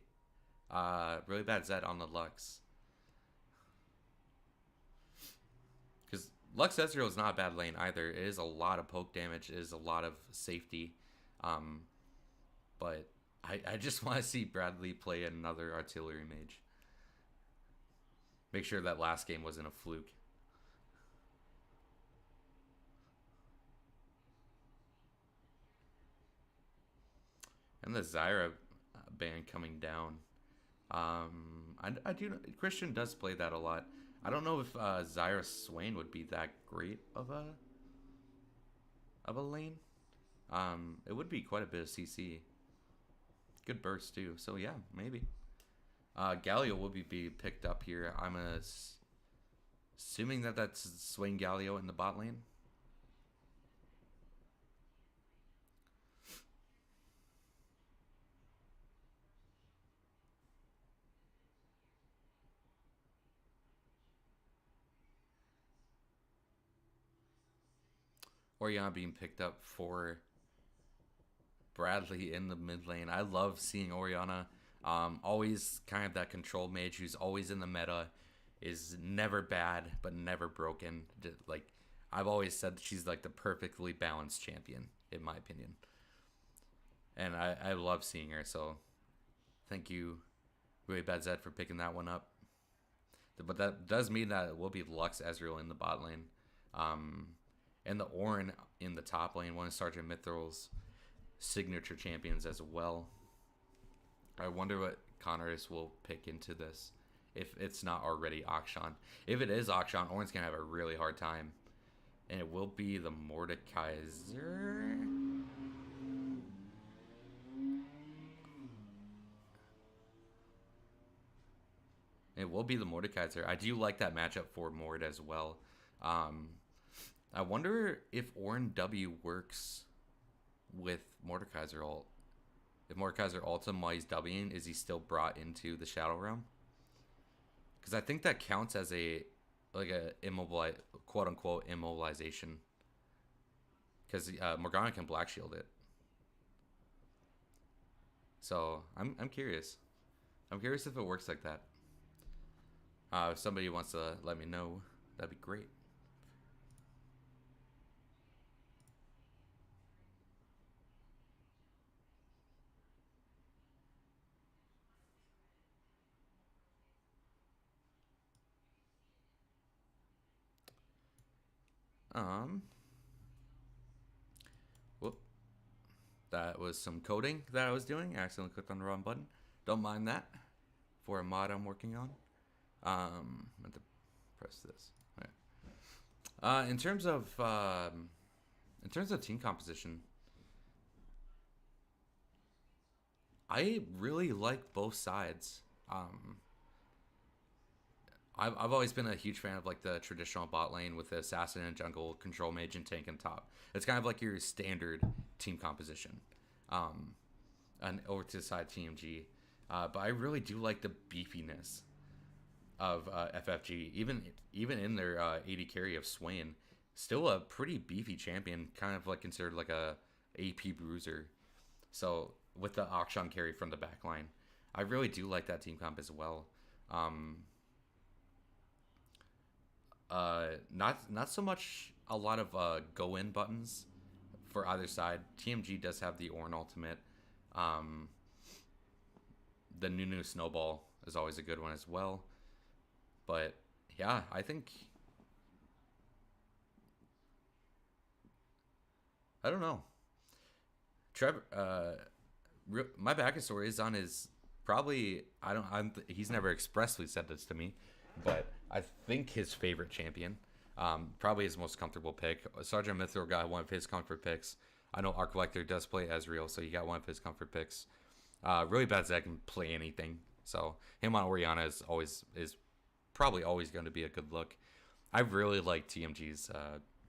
really bad Zed on the Lux. Because Lux Ezreal is not a bad lane either. It is a lot of poke damage. It is a lot of safety. But I just want to see Bradley play another artillery mage. Make sure that last game wasn't a fluke. And the Zyra ban coming down. I do. Christian does play that a lot. I don't know if Zyra Swain would be that great of a lane. It would be quite a bit of CC. Good burst too. So yeah, maybe. Galio will be picked up here. I'm assuming that that's Swain Galio in the bot lane. Oriana being picked up for Bradley in the mid lane. I love seeing Oriana. Always kind of that control mage who's always in the meta, is never bad but never broken. Like I've always said, she's like the perfectly balanced champion in my opinion, and I love seeing her. So thank you, Really Bad Zed, for picking that one up. But that does mean that it will be Lux Ezreal in the bot lane, and the Ornn in the top lane. One of Sergeant Mithril's signature champions as well. I wonder what Connors will pick into this, if it's not already Akshan. If it is Akshan, Ornn's gonna have a really hard time, and it will be the Mordekaiser. It will be the Mordekaiser. I do like that matchup for Mord as well. I wonder if Ornn W works with Mordekaiser ult. If Mordekaiser ults him while he's Wing, is he still brought into the Shadow Realm? Because I think that counts as a quote unquote immobilization. Because Morgana can Black Shield it. So I'm curious. I'm curious if it works like that. If somebody wants to let me know, that'd be great. Whoop. That was some coding that I was doing. I accidentally clicked on the wrong button. Don't mind that. For a mod I'm working on. I'm going to press this. Okay. In terms of team composition, I really like both sides. I've always been a huge fan of like the traditional bot lane with the assassin and jungle, control mage and tank and top. It's kind of like your standard team composition. And over to the side TMG, but I really do like the beefiness of FFG. Even in their AD carry of Swain, still a pretty beefy champion, kind of like considered like a AP bruiser. So with the Akshan carry from the backline, I really do like that team comp as well. Not so much a lot of go in buttons for either side. TMG does have the Ornn ultimate. The Nunu Snowball is always a good one as well. But yeah, I think, I don't know. Trevor, my backstory is on his probably, he's never expressly said this to me, but I think his favorite champion, probably his most comfortable pick. Sergeant Mithril got one of his comfort picks. I know Arc Collector does play Ezreal, so he got one of his comfort picks. Really Bad Zed can play anything, so him on Oriana is probably always going to be a good look. I really like TMG's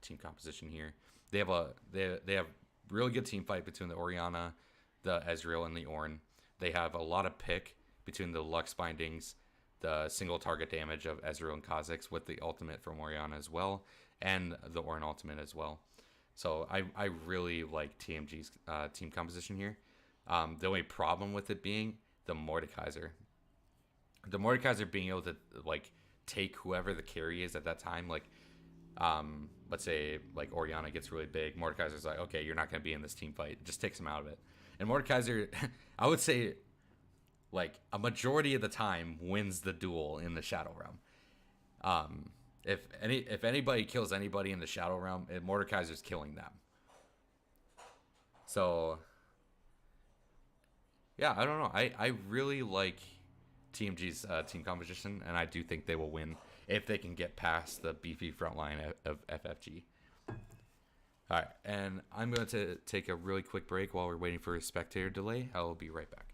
team composition here. They have really good team fight between the Oriana, the Ezreal, and the Ornn. They have a lot of pick between the Lux bindings, the single target damage of Ezreal and Kha'Zix with the ultimate from Oriana as well, and the Ornn ultimate as well. So I really like TMG's team composition here. The only problem with it being the Mordekaiser. The Mordekaiser being able to like take whoever the carry is at that time, like let's say like Oriana gets really big, Mordekaiser's like, okay, you're not going to be in this team fight. It just takes him out of it. And Mordekaiser, I would say, like a majority of the time wins the duel in the Shadow Realm. If anybody kills anybody in the Shadow Realm, Mordekaiser's killing them. So yeah, I don't know. I really like TMG's team composition, and I do think they will win if they can get past the beefy front line of FFG. All right, and I'm going to take a really quick break while we're waiting for a spectator delay. I will be right back.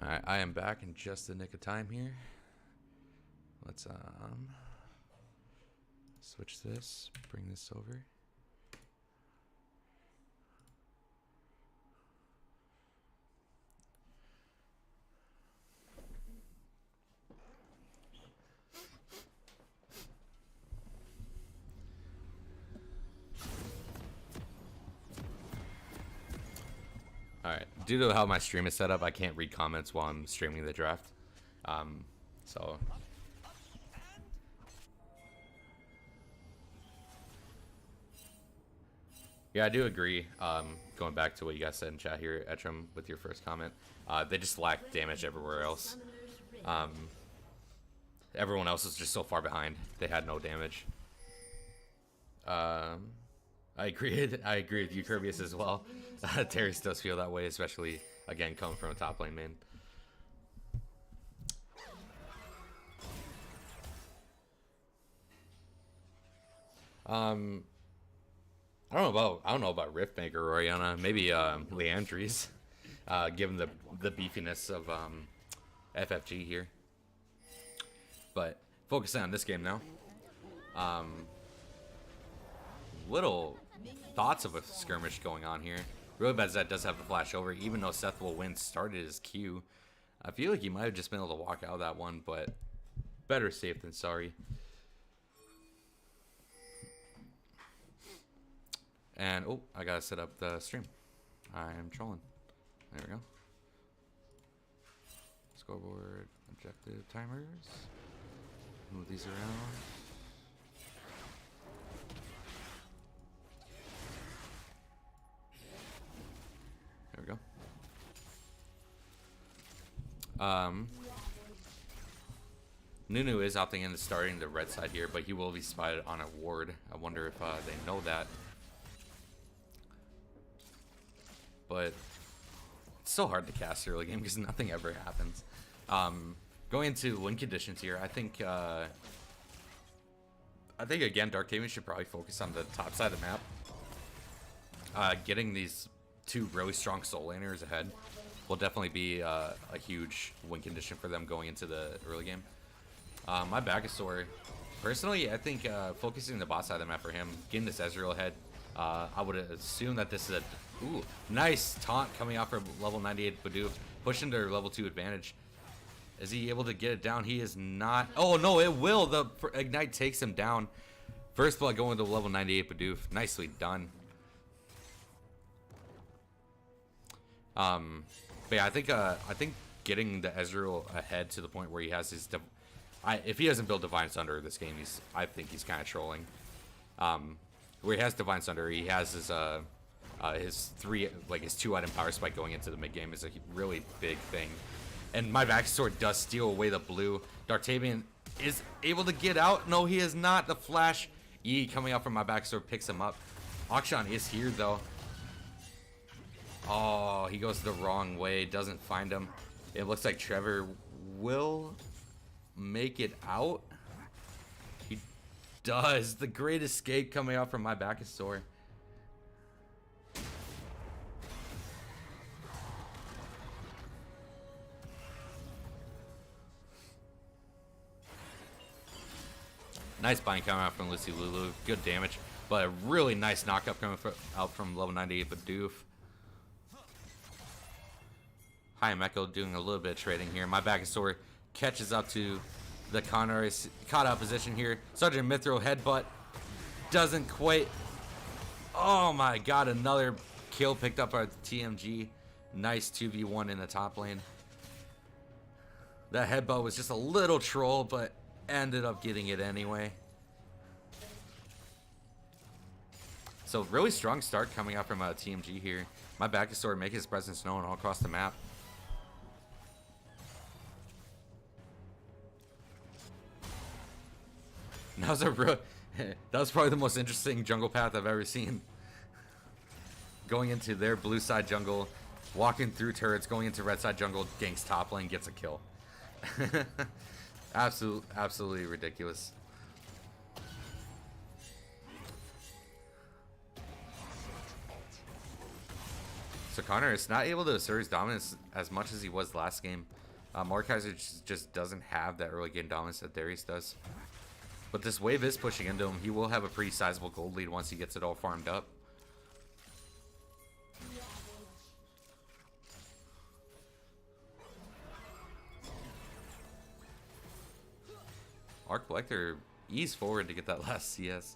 Alright, I am back in just the nick of time here. Let's switch this, bring this over. Alright, due to how my stream is set up, I can't read comments while I'm streaming the draft. So... Yeah, I do agree. Going back to what you guys said in chat here, Etrim, with your first comment. They just lack damage everywhere else. Everyone else is just so far behind. They had no damage. I agree with you, Kirbyus, as well. Terrace does feel that way, especially, again, coming from a top lane main. I don't know about Riftmaker or Oriana. Maybe Leandries, given the beefiness of FFG here. But focusing on this game now. Little thoughts of a skirmish going on here. Really bad Zed does have the flash over, even though Seth will win started his Q. I feel like he might have just been able to walk out of that one, but better safe than sorry. And, oh, I gotta set up the stream. I am trolling. There we go. Scoreboard, objective timers. Move these around. There we go. Nunu is opting into starting the red side here, but he will be spotted on a ward. I wonder if they know that. But it's so hard to cast early game because nothing ever happens. Going into win conditions here, I think again, Dark Tavian should probably focus on the top side of the map. Getting these two really strong soul laners ahead will definitely be a huge win condition for them going into the early game. My Bagasaur, personally, I think focusing the bot side of the map for him, getting this Ezreal ahead, I would assume that this is a nice taunt coming out from level 98 Bidoof, pushing their level 2 advantage. Is he able to get it down? He is not. Oh no, it will. The Ignite takes him down. First blood going to level 98 Bidoof. Nicely done. But yeah, I think getting the Ezreal ahead to the point where he has his if he doesn't build Divine Sunder this game, I think he's kind of trolling. Where he has Divine Sunder, he has his 2-item power spike going into the mid game is a really big thing. And my Bagasaur does steal away the blue. Dartavian is able to get out. No, he is not. The flash E coming out from my Bagasaur picks him up. Akshan is here though. Oh, he goes the wrong way. Doesn't find him. It looks like Trevor will make it out. He does. The great escape coming out from my Bagasaur. Nice bind coming out from Lucy Lulu. Good damage. But a really nice knockup coming out from level 98 Bidoof. Hi, I'm Echo doing a little bit of trading here. My Bagasaur catches up to the Connor. Is caught out position here. Sergeant Mithril headbutt. Doesn't quite. Oh my god, another kill picked up by TMG. Nice 2v1 in the top lane. That headbutt was just a little troll, but ended up getting it anyway. So really strong start coming out from TMG here. My Bagasaur making his presence known all across the map. That was probably the most interesting jungle path I've ever seen. Going into their blue side jungle, walking through turrets, going into red side jungle, ganks top lane, gets a kill. Absolutely ridiculous. So Connor is not able to assert his dominance as much as he was last game. Mordekaiser just doesn't have that early game dominance that Darius does. But this wave is pushing into him. He will have a pretty sizable gold lead once he gets it all farmed up. Arc Collector ease forward to get that last CS.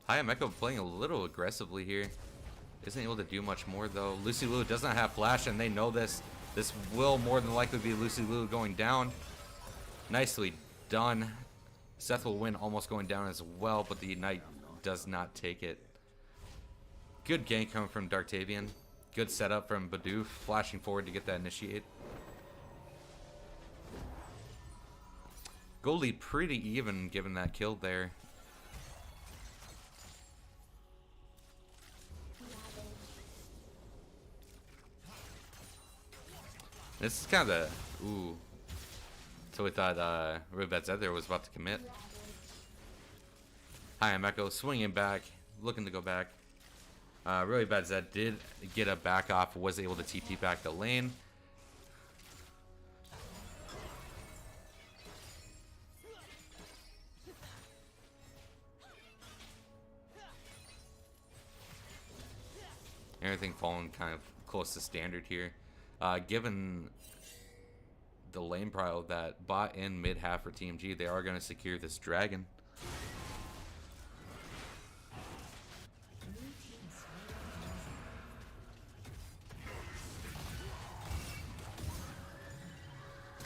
Hayameko playing a little aggressively here. Isn't able to do much more though. Lucy Liu does not have flash and they know this. This will more than likely be Lucy Liu going down. Nicely done. Seth will win almost going down as well, but the Ignite does not take it. Good gank coming from Darktavian. Good setup from Bidoof, flashing forward to get that initiate. Gold lead pretty even given that kill there. This is kind of the... Ooh. So we thought Really Bad Zed there was about to commit. Hayameko swinging back, looking to go back. Really Bad Zed did get a back off, was able to TP back the lane. Everything falling kind of close to standard here. Given the lane pile that bot and mid half for TMG, they are going to secure this dragon.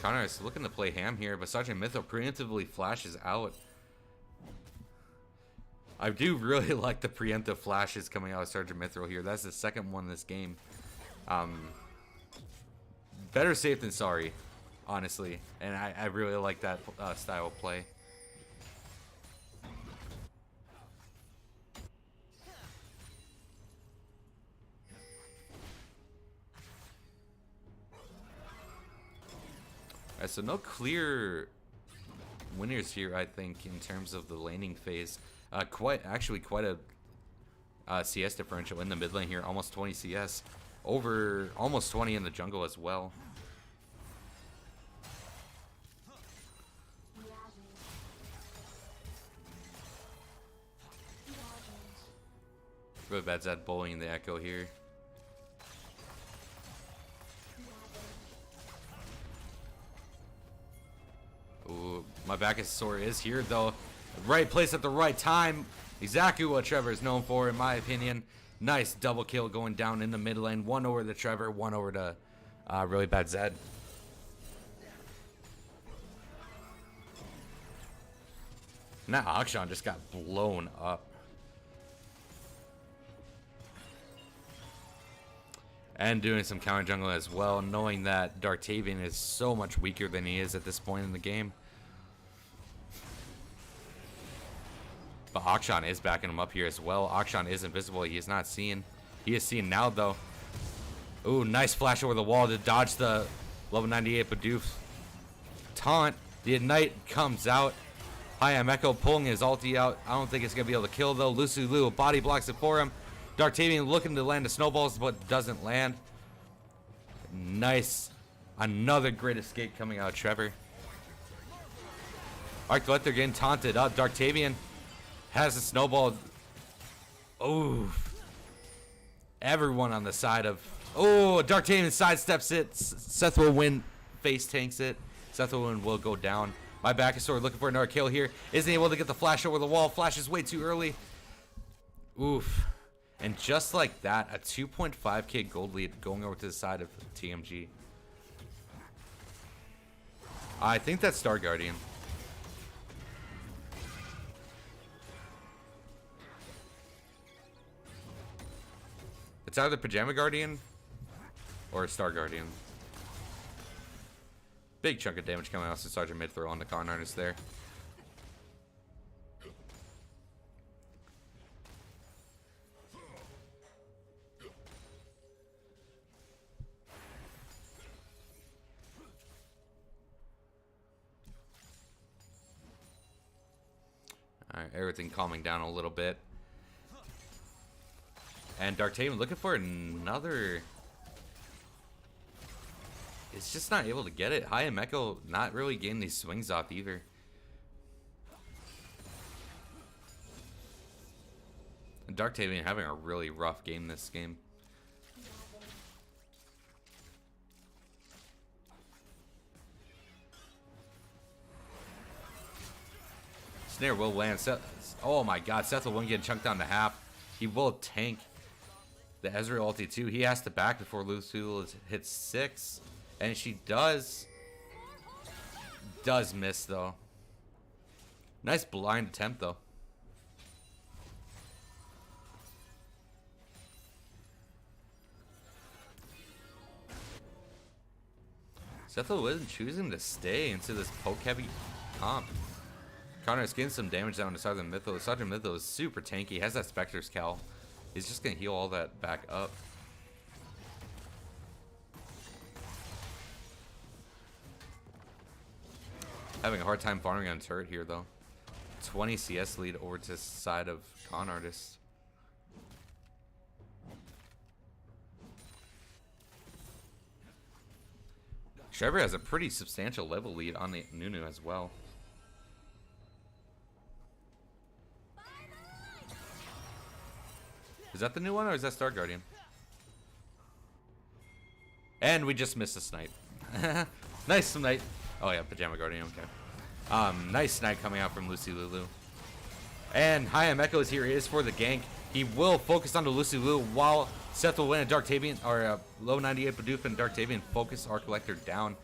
Connor is looking to play ham here, but Sergeant Mytho preemptively flashes out. I do really like the preemptive flashes coming out of Sergeant Mithril here. That's the second one in this game. Better safe than sorry, honestly. And I really like that style of play. Alright, so no clear winners here, I think, in terms of the laning phase. Quite a CS differential in the mid lane here, almost 20 CS, over almost 20 in the jungle as well. Really bad Zed bullying the Echo here. Ooh, my Bacchus sword is here though. Right place at the right time. Exactly what Trevor is known for, in my opinion. Nice double kill going down in the mid lane. One over to Trevor, one over to Really Bad Zed. Now Akshan just got blown up. And doing some counter jungle as well, knowing that Darktavian is so much weaker than he is at this point in the game. But Akshan is backing him up here as well. Akshan is invisible. He is not seen. He is seen now, though. Ooh, nice flash over the wall to dodge the level 98 Bidoof taunt. The Ignite comes out. Hayameko pulling his ulti out. I don't think it's going to be able to kill, though. Lucy Liu body blocks it for him. Darktavian looking to land the snowballs, but doesn't land. Nice. Another great escape coming out of Trevor. Arc Collector getting taunted up. Darktavian has a snowball. Oh. Everyone on the side of... Oh, Darktavian sidesteps it. Seth will win. Face tanks it. Seth will win, will go down. My Bacchus looking for another kill here. Isn't able to get the flash over the wall. Flashes way too early. Oof. And just like that, a 2.5k gold lead going over to the side of TMG. I think that's Star Guardian. It's either Pajama Guardian or Star Guardian. Big chunk of damage coming out to Sergeant Mid-throw on the con artist there. Alright, everything calming down a little bit. And Darktavian looking for another... It's just not able to get it. Hayameko not really getting these swings off either. And Darktavian having a really rough game this game. Snare will land. Oh my god, Seth will one get chunked down to half. He will tank the Ezreal ulti too. He has to back before Lucille hits 6. And she does miss though. Nice blind attempt though. Seth wasn't choosing to stay into this poke heavy comp. Connor is getting some damage down to Southern Mythos. Southern Mythos is super tanky. He has that Spectre's Cowl. He's just going to heal all that back up. Having a hard time farming on turret here, though. 20 CS lead over to the side of Con Artist. Trevor has a pretty substantial level lead on the Nunu as well. Is that the new one or is that Star Guardian? And we just missed a snipe. Nice snipe. Oh yeah, Pajama Guardian, okay. Nice snipe coming out from Lucy Lulu. And Hayameko is here. He is for the gank. He will focus on the Lucy Lulu while Seth will win a Darktavian, or low 98 Bidoof and Darktavian focus our collector down.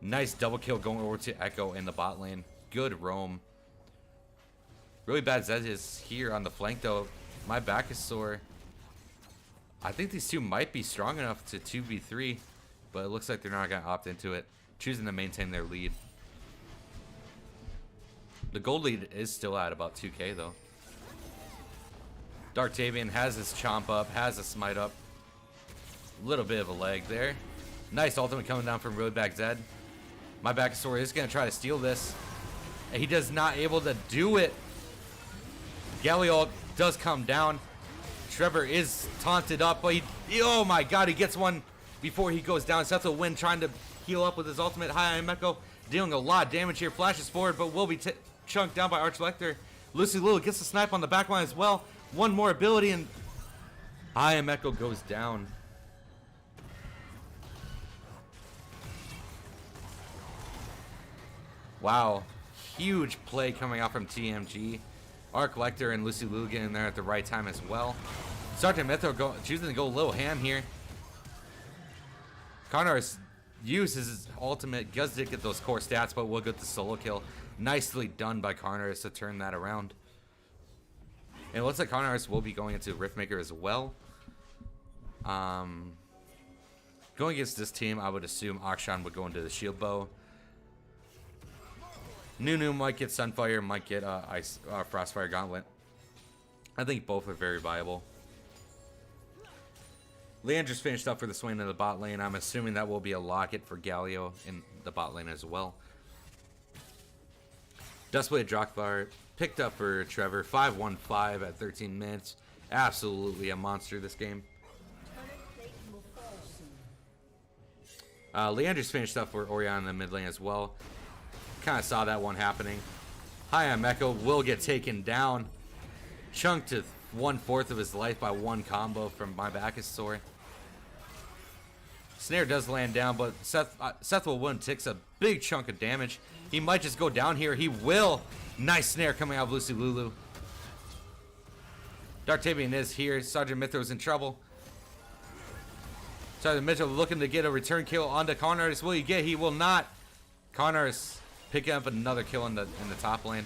Nice double kill going over to Echo in the bot lane. Good roam. Really bad Zed is here on the flank though. My back is sore. I think these two might be strong enough to 2v3, but it looks like they're not going to opt into it. Choosing to maintain their lead. The gold lead is still at about 2k though. Darktavian has his chomp up, has a smite up. Little bit of a lag there. Nice ultimate coming down from Roadback Zed. My back is sore is going to try to steal this. He does not able to do it. Galliol does come down. Trevor is taunted up, but oh my god, he gets one before he goes down. Seth will win trying to heal up with his ultimate. Hayameko dealing a lot of damage here. Flashes forward, but will be chunked down by Archlector. Lucy Lulu gets the snipe on the back line as well. One more ability and Hayameko goes down. Wow. Huge play coming out from TMG. Archlector and Lucy Lulu getting there at the right time as well. Sergeant Mytho choosing to go a little ham here. Connor's uses his ultimate, does get those core stats, but will get the solo kill. Nicely done by Connor's to turn that around. And it looks like Connor's will be going into Riftmaker as well. Going against this team, I would assume Akshan would go into the shield bow. Nunu might get Sunfire, might get Frostfire Gauntlet. I think both are very viable. Leandra's finished up for the swing in the bot lane. I'm assuming that will be a locket for Galio in the bot lane as well. Dustblade Drakthar picked up for Trevor. 5-1-5 at 13 minutes. Absolutely a monster this game. Leandra's finished up for Orion in the mid lane as well. Kind of saw that one happening. Hayameko will get taken down. Chunked to 1/4 of his life by one combo from My Back is Sore. Snare does land down, but Seth will win. Takes a big chunk of damage. He might just go down here. He will. Nice snare coming out of Lucy Lulu. Darktavian is here. Sergeant Mythro's in trouble. Sergeant Mythro looking to get a return kill onto Connors. Will he get? He will not. Connors picking up another kill in the top lane.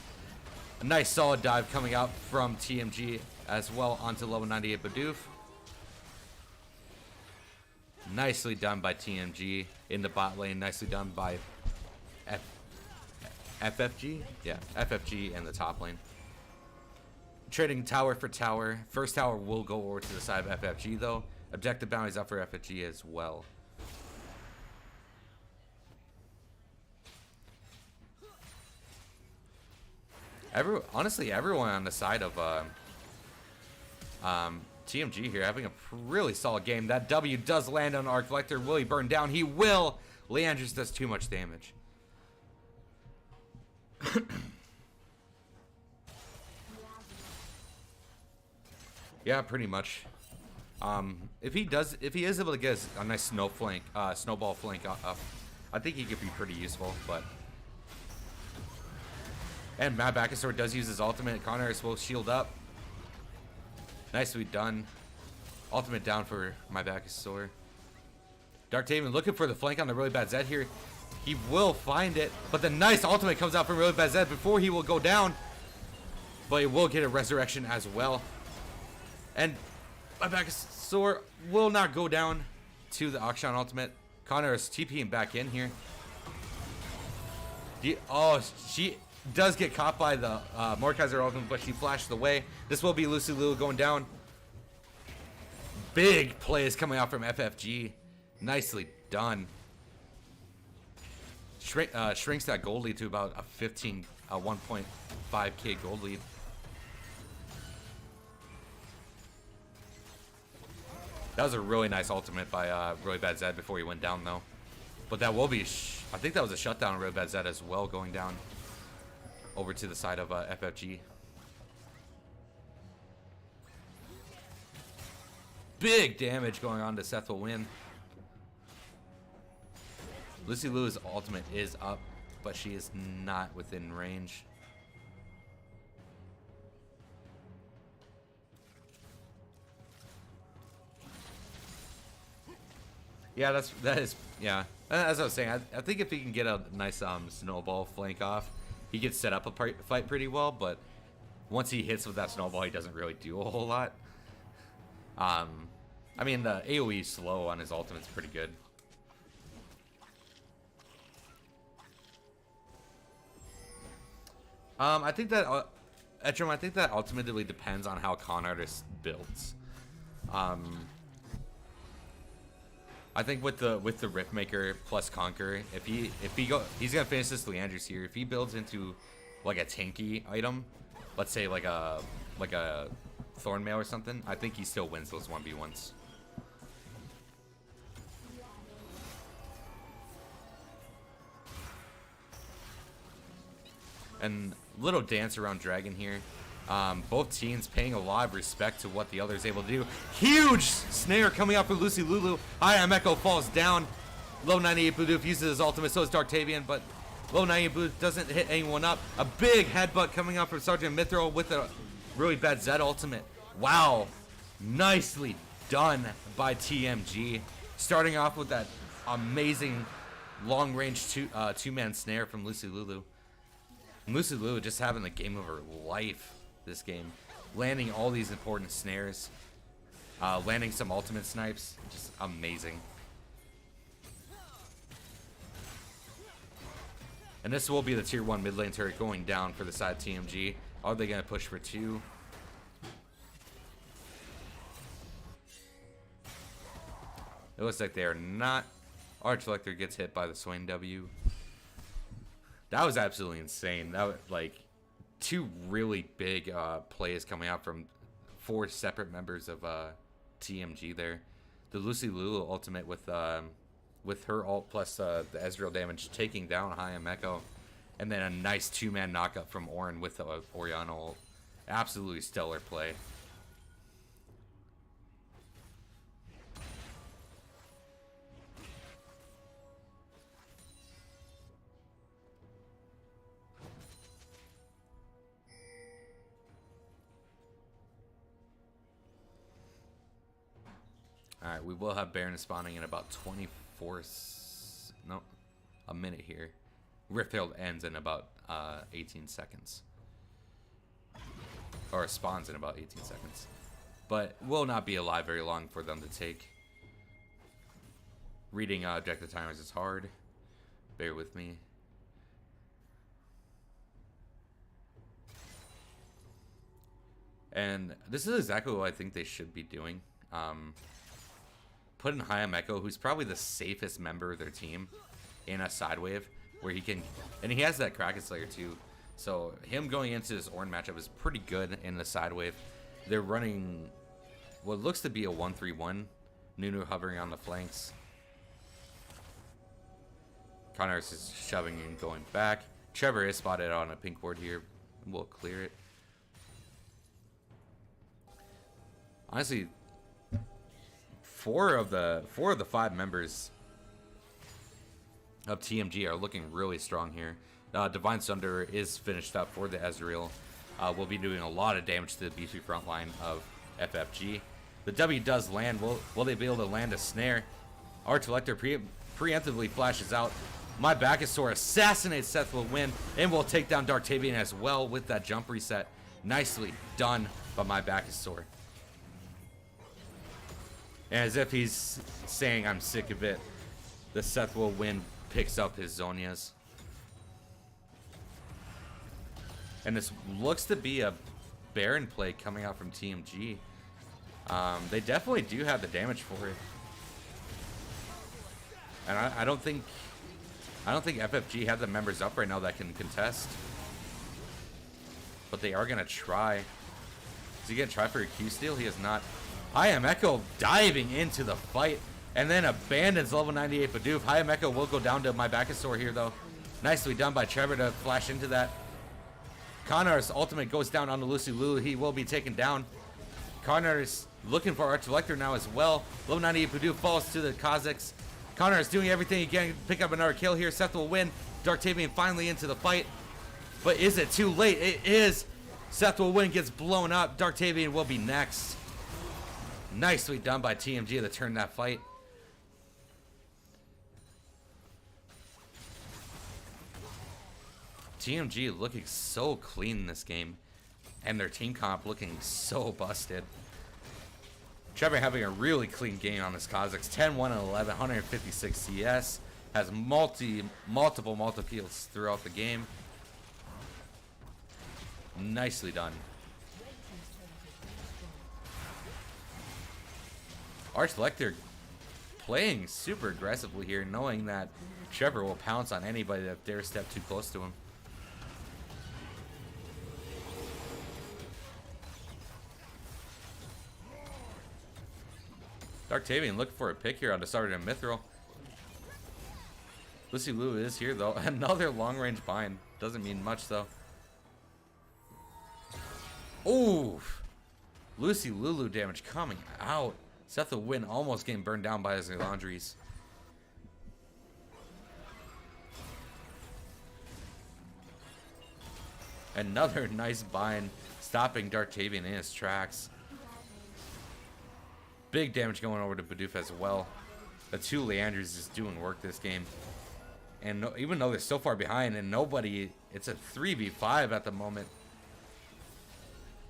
A nice solid dive coming out from TMG as well onto level 98 Bidoof. Nicely done by TMG in the bot lane. Nicely done by FFG? Yeah, FFG in the top lane. Trading tower for tower. First tower will go over to the side of FFG though. Objective bounties up for FFG as well. Honestly, everyone on the side of TMG here having a really solid game. That W does land on Arc Lecter. Will he burn down? He will. Leandris does too much damage. Yeah, pretty much. If he is able to get a nice snowball flank up, I think he could be pretty useful. And Matt Backusaur does use his ultimate. Connors will shield up. Nicely done. Ultimate down for my Backusaur. Darktavian looking for the flank on the really bad Zed here. He will find it, but the nice ultimate comes out from really bad Zed before he will go down. But he will get a resurrection as well. And my Backusaur will not go down to the Akshan ultimate. Connor is TPing back in here. She does get caught by the Mordekaiser ultimate, but she flashed away. This will be Lucy Lulu going down. Big plays coming out from FFG. Nicely done. Shrinks that gold lead to about a 1.5k gold lead. That was a really nice ultimate by Really Bad Zed before he went down, though. But that will be, I think that was a shutdown on Really Bad Zed as well, going down over to the side of FFG. Big damage going on to Seth will win. Lucy Lulu's ultimate is up, but she is not within range. Yeah, that is yeah. As I was saying, I think if he can get a nice snowball flank off, he gets set up a fight pretty well. But once he hits with that snowball, he doesn't really do a whole lot. I mean, the AoE slow on his ultimate's pretty good. I think that Etrim, I think that ultimately depends on how con artist builds. I think with the Riftmaker plus Conquer, he's gonna finish this Leandris here. If he builds into like a tanky item, let's say like a Thornmail or something, I think he still wins those 1v1s. And little dance around Dragon here. Both teams paying a lot of respect to what the other is able to do. Huge snare coming out from Lucy Lulu. Echo falls down. Low 98 Bluetooth uses his ultimate, so is Darktavian, but Low 98 Bluetooth doesn't hit anyone up. A big headbutt coming out from Sergeant Mithril with a really bad Zed ultimate. Wow. Nicely done by TMG. Starting off with that amazing long-range two-man snare from Lucy Lulu. Lucy Lulu just having the game of her life this game. Landing all these important snares. Landing some ultimate snipes. Just amazing. And this will be the tier 1 mid lane turret going down for the side TMG. Are they going to push for 2? It looks like they are not. Archlector gets hit by the Swain W. That was absolutely insane. That was like 2 really big plays coming out from 4 separate members of TMG there. The Lucy Lulu ultimate with her ult plus the Ezreal damage taking down Echo. And then a nice 2-man knockup from Ornn with the Orianna ult. Absolutely stellar play. Alright, we will have Baron spawning in about a minute here. Rift Herald ends in about 18 seconds. Or spawns in about 18 seconds. But will not be alive very long for them to take. Reading objective timers is hard. Bear with me. And this is exactly what I think they should be doing. Put in Echo, who's probably the safest member of their team, in a side wave where he can, and he has that Kraken Slayer too, So him going into this Ornn matchup is pretty good in the side wave. They're running what looks to be a 1-3-1. Nunu hovering on the flanks. Connors is shoving and going back. Trevor is spotted on a pink ward here. We'll clear it. Honestly, four of the 5 members of TMG are looking really strong here. Divine Sunder is finished up for the Ezreal. Will be doing a lot of damage to the beefy front line of FFG. The W does land. Will they be able to land a snare? Artilector preemptively flashes out. My Backusaur assassinates Seth will win and will take down Darktavian as well with that jump reset. Nicely done by my Backusaur. And as if he's saying I'm sick of it, the Seth will win picks up his Zonias. And this looks to be a Baron play coming out from TMG. They definitely do have the damage for it. And I don't think FFG have the members up right now that can contest. But they are gonna try. Is he gonna try for a Q steal? He is not. I Am Echo diving into the fight and then abandons level 98 Bidoof. Hayam Echo will go down to my Backusaur here though. Nicely done by Trevor to flash into that. Connor's ultimate goes down on the Lucy Lulu. He will be taken down. Connor is looking for Artilector now as well. Level 98 Bidoof falls to the Kazakhs. Connor is doing everything he can to pick up another kill here. Seth will win. Darktavian finally into the fight. But is it too late? It is. Seth will win, gets blown up. Darktavian will be next. Nicely done by TMG to turn that fight. TMG looking so clean in this game. And their team comp looking so busted. Trevor having a really clean game on this Kazakhs. 10-1 and 11, 156 CS. Has multiple kills throughout the game. Nicely done. Archlector playing super aggressively here, knowing that Trevor will pounce on anybody that dares step too close to him. Darktavian looking for a pick here on the start of Mithril. Lucy Lulu is here though. Another long range bind. Doesn't mean much though. Ooh. Lucy Lulu damage coming out. Seth will win, almost getting burned down by his Elandries. Another nice bind, stopping Darktavian in his tracks. Big damage going over to Bidoof as well. The 2 Leandries is doing work this game. And no, even though they're so far behind and nobody, it's a 3v5 at the moment.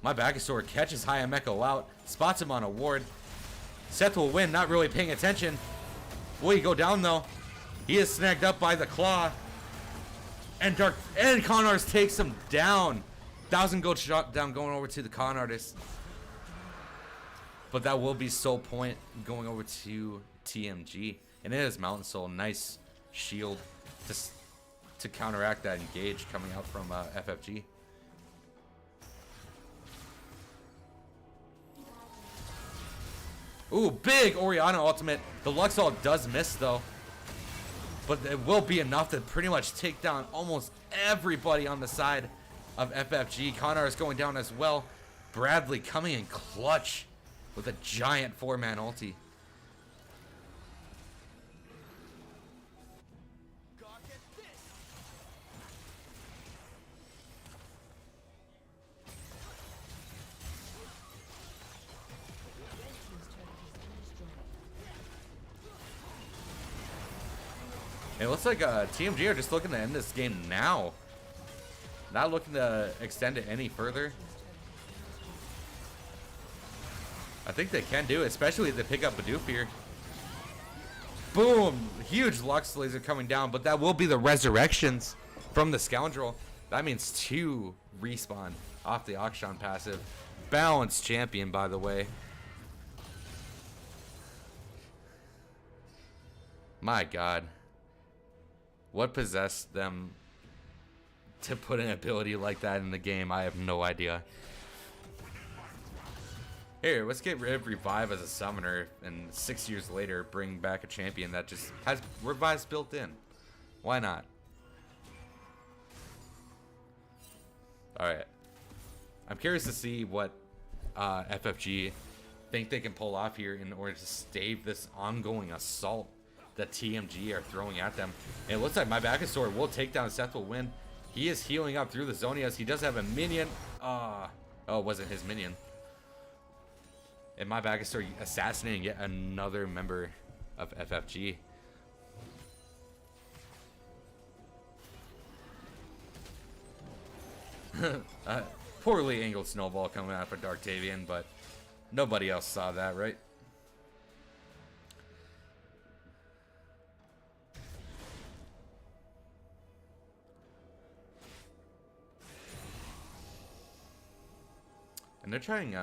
My Backusaur catches Hayam Echo out, spots him on a ward. Seth will win, not really paying attention. Will he go down though? He is snagged up by the claw. And Connors takes him down. 1,000 gold shot down going over to the con artist. But that will be soul point going over to TMG. And it is Mountain Soul. Nice shield to counteract that engage coming out from FFG. Ooh, big Orianna ultimate. The Luxall does miss though. But it will be enough to pretty much take down almost everybody on the side of FFG. Connor is going down as well. Bradley coming in clutch with a giant 4-man ulti. It looks like TMG are just looking to end this game now. Not looking to extend it any further. I think they can do it, especially if they pick up Bidoof here. Boom! Huge Lux laser coming down, but that will be the resurrections from the Scoundrel. That means 2 respawn off the Akshan passive. Balanced champion, by the way. My God. What possessed them to put an ability like that in the game. I have no idea. Here, let's get rid of Revive as a summoner, and 6 years later, bring back a champion that just has Revives built in. Why not? Alright. I'm curious to see what FFG think they can pull off here in order to stave this ongoing assault that TMG are throwing at them. And it looks like my Backusaur will take down Seth will win. He is healing up through the Zonias. He does have a minion. Oh, it wasn't his minion. And my Backusaur assassinating yet another member of FFG. Poorly angled snowball coming out for Darktavian, but nobody else saw that, right? And they're trying,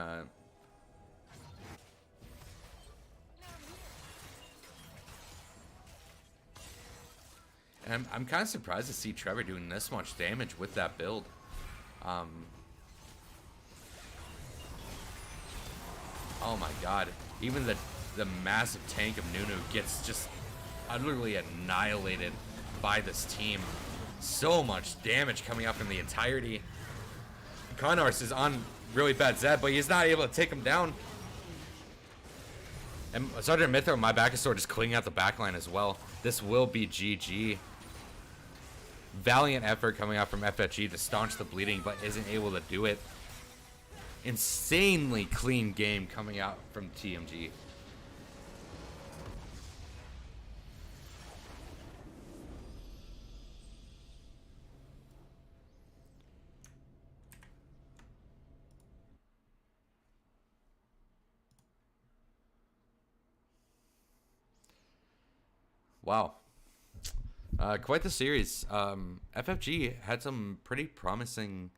and I'm kind of surprised to see Trevor doing this much damage with that build. Oh my god. Even the massive tank of Nunu gets just utterly annihilated by this team. So much damage coming up from the entirety. Conars is on really bad Zed, but he's not able to take him down. And Sergeant Mithra, my Backusaur, just cleaning out the backline as well. This will be GG. Valiant effort coming out from FFG to staunch the bleeding, but isn't able to do it. Insanely clean game coming out from TMG. Wow. Quite the series. FFG had some pretty promising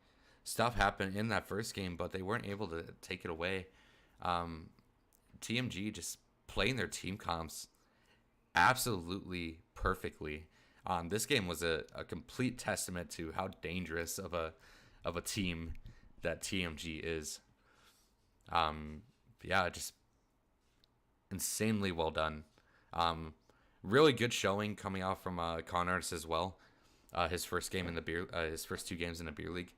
stuff happen in that first game, but they weren't able to take it away. TMG just playing their team comps absolutely perfectly. This game was a complete testament to how dangerous of a team that TMG is. Yeah, just insanely well done. Really good showing coming out from Conars as well. His first game in the his first 2 games in the beer league.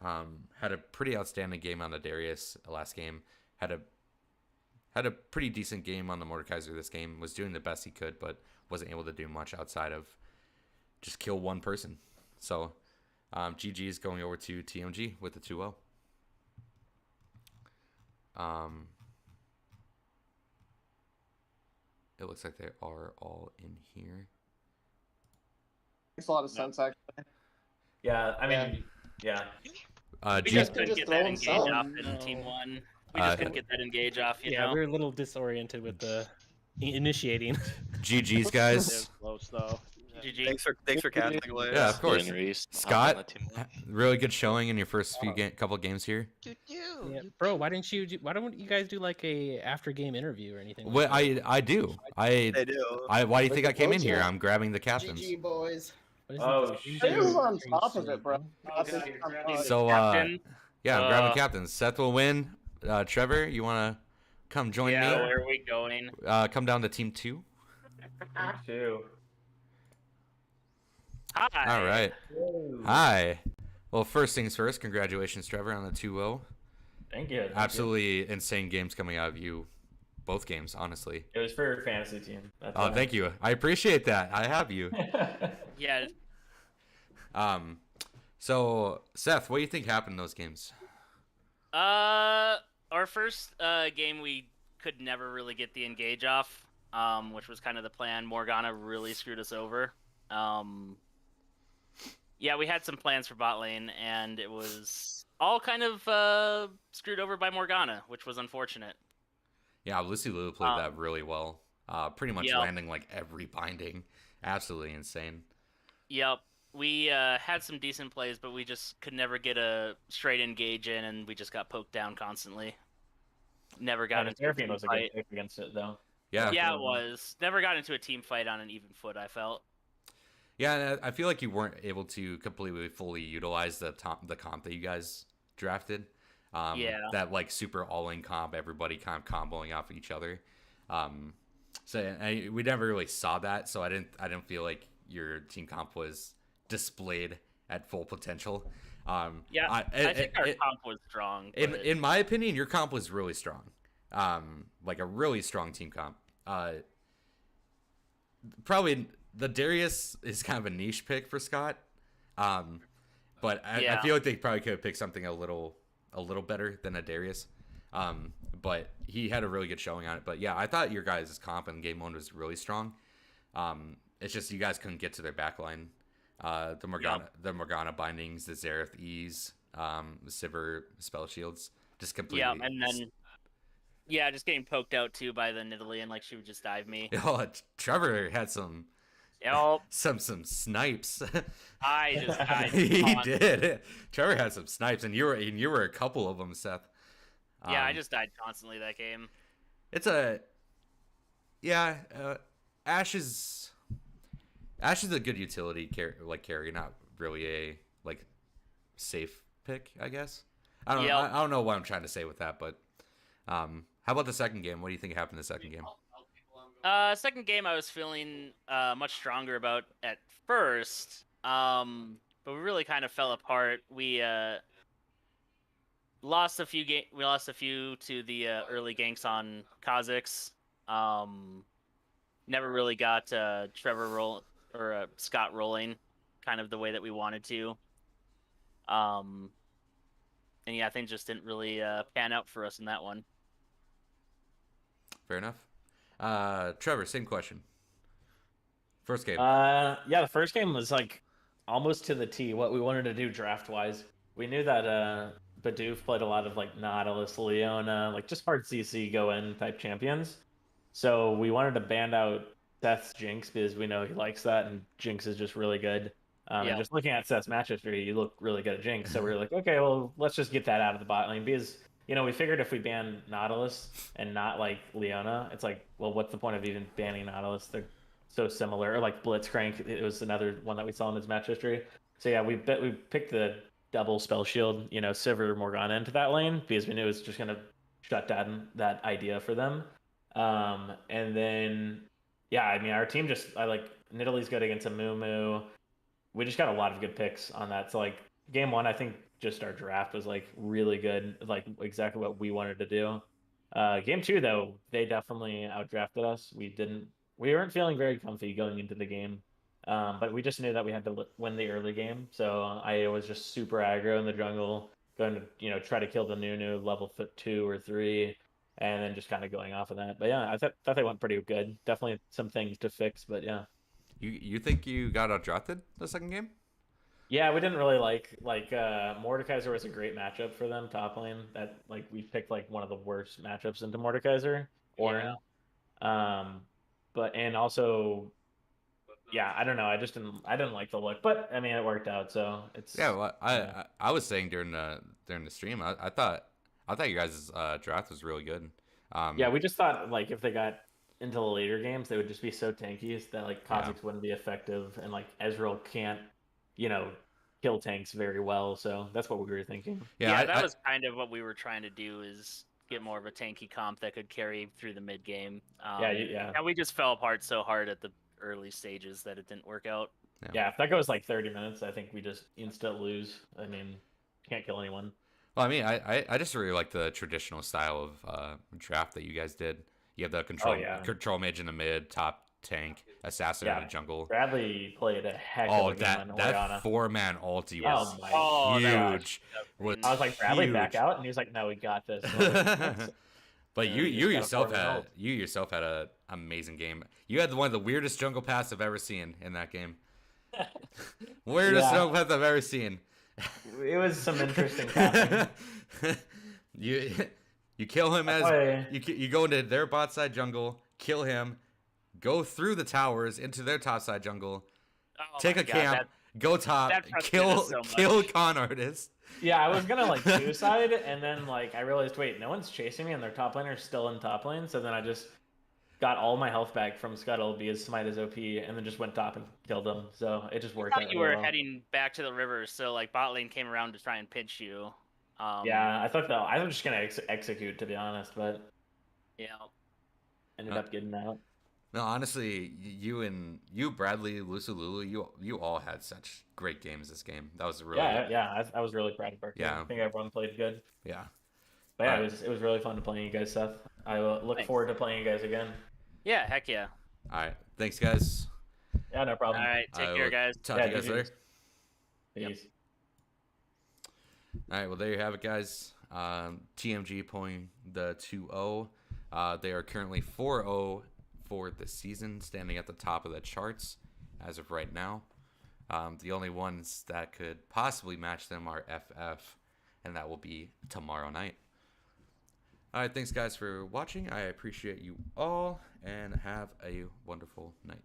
Had a pretty outstanding game on the Darius last game. Had a pretty decent game on the Mordekaiser this game. Was doing the best he could, but wasn't able to do much outside of just kill one person. So GG is going over to TMG with the 2-0. It looks like they are all in here. Makes a lot of sense, actually. Yeah, I mean, yeah. We just couldn't get that engage off in Team 1. We just couldn't get that engage off, you know? We were a little disoriented with the initiating. GG's, guys. Close, though. GG. Thanks for casting away. Yeah, of course. Scott, really good showing in your first couple games here. Yeah, bro, why don't you guys do like a after game interview or anything? Well, I do. They do. Why do you think I came in here? I'm grabbing the captains. GG, boys. Oh, This is on top of it, bro. So yeah, I'm grabbing captains. Seth will win. Trevor, you wanna come join me? Where are we going? Come down to team 2. Two. Hi. All right. Hi. Well, first things first. Congratulations, Trevor, on the 2-0. Thank you. Absolutely insane games coming out of you. Both games, honestly. It was for fantasy team. That's Oh, thank you. I appreciate that. I have you. Yeah. So Seth, what do you think happened in those games? Our first game we could never really get the engage off, which was kind of the plan. Morgana really screwed us over. Yeah, we had some plans for bot lane, and it was all kind of screwed over by Morgana, which was unfortunate. Yeah, Lucy Lulu played that really well. Pretty much landing like every binding. Absolutely insane. Yep. We had some decent plays, but we just could never get a straight engage in, and we just got poked down constantly. Never got into a team was a fight. good pick against it, though. Yeah. Yeah, it was. Never got into a team fight on an even foot, I felt. Yeah, and I feel like you weren't able to completely fully utilize the comp that you guys drafted. Yeah. That like super all-in comp, everybody kind of comboing off each other. We never really saw that, so I didn't feel like your team comp was displayed at full potential. Yeah, I think our comp was strong. In my opinion, your comp was really strong. Like a really strong team comp. Probably the Darius is kind of a niche pick for Scott. But I feel like they probably could have picked something a little better than a Darius. But he had a really good showing on it. But yeah, I thought your guys' comp in game 1 was really strong. It's just you guys couldn't get to their backline. The Morgana bindings, the Zareth E's, the Sivir spell shields, just completely. Yeah, and then just getting poked out too by the Nidalee, and like she would just dive me. Oh, Trevor had some snipes. I just died. He did. Trevor had some snipes, and you were a couple of them, Seth. Yeah, I just died constantly that game. It's Ashe is a good utility carry, not really a like safe pick, I guess. I don't know what I'm trying to say with that, but how about the second game? What do you think happened in the second game? Second game I was feeling much stronger about at first, but we really kind of fell apart. We lost a few to the early ganks on Kha'Zix. Never really got Trevor Scott rolling, kind of the way that we wanted to. And yeah, things just didn't really pan out for us in that one. Fair enough. Trevor, same question. First game. The first game was like almost to the T what we wanted to do draft wise. We knew that Bidoof played a lot of like Nautilus, Leona, like just hard CC go in type champions. So we wanted to band out Seth's Jinx because we know he likes that, and Jinx is just really good. And just looking at Seth's match history, you look really good at Jinx. So we were like, okay, well, let's just get that out of the bot lane because, we figured if we ban Nautilus and not like Leona, it's like, well, what's the point of even banning Nautilus? They're so similar. Or like Blitzcrank, it was another one that we saw in his match history. So yeah, we picked the double spell shield, Sivir Morgana into that lane because we knew it was just gonna shut down that idea for them. And then our team Nidalee's good against a Moo. We just got a lot of good picks on that. So like game 1, I think just our draft was like really good, like exactly what we wanted to do. Game 2 though, they definitely outdrafted us. We weren't feeling very comfy going into the game. But we just knew that we had to win the early game. So I was just super aggro in the jungle, going to try to kill the Nunu level 2 or 3, and then just kind of going off of that. But yeah, I thought they went pretty good. Definitely some things to fix, but yeah. You think you got outdrafted the second game? Yeah, we didn't really like Mordekaiser was a great matchup for them top lane. That like we picked like one of the worst matchups into Mordekaiser. Ornn. Yeah. Also. Yeah, I don't know. I didn't like the look, but I mean, it worked out. So it's Well, I was saying during the stream, I thought you guys' draft was really good. We just thought like if they got into the later games, they would just be so tanky that like Kha'Zix wouldn't be effective, and like Ezreal can't, kill tanks very well. So that's what we were thinking. Yeah, that was kind of what we were trying to do is get more of a tanky comp that could carry through the mid game. And we just fell apart so hard at the early stages that it didn't work out. Yeah, if that goes like 30 minutes, I think we just instant lose. I mean, can't kill anyone. Well, I mean, I just really like the traditional style of draft that you guys did. You have the control mage in the mid, top tank, assassin in the jungle. Bradley played a heck of a game on Orianna. That 4-man ulti was huge. I was like, Bradley, back out, and he was like, no, we got this. But you yourself had an amazing game. You had one of the weirdest jungle paths I've ever seen in that game. Weirdest jungle path I've ever seen. It was some interesting passing. You kill him you go into their bot side jungle, kill him, go through the towers into their top side jungle, take a camp, go top, kill con artist. Yeah, I was gonna like suicide, and then like I realized, wait, no one's chasing me, and their top laner's still in top lane. So then I just got all my health back from Scuttle because Smite is OP, and then just went top and killed him. So it just I worked out thought you really were well. heading back to the river, so like bot lane came around to try and pinch you. Yeah, I thought though I was just gonna execute to be honest, but Yeah. ended up getting out. No, honestly, you, Bradley, Lusululu, you all had such great games this game. That was really I was really proud of our team. Yeah. I think everyone played good. yeah. But yeah, Alright. it was really fun to play you guys, Seth. I look Thanks. forward to playing you guys again. Yeah, heck yeah. All right. Thanks, guys. Yeah, no All problem. right, take I care, will guys. Talk Yeah, to you guys GGs. later. Peace. All right. Well, there you have it, guys. TMG pulling the 2-0. They are currently 4-0 for the season, standing at the top of the charts as of right now. The only ones that could possibly match them are FF, and that will be tomorrow night. All right. Thanks, guys, for watching. I appreciate you all, and have a wonderful night.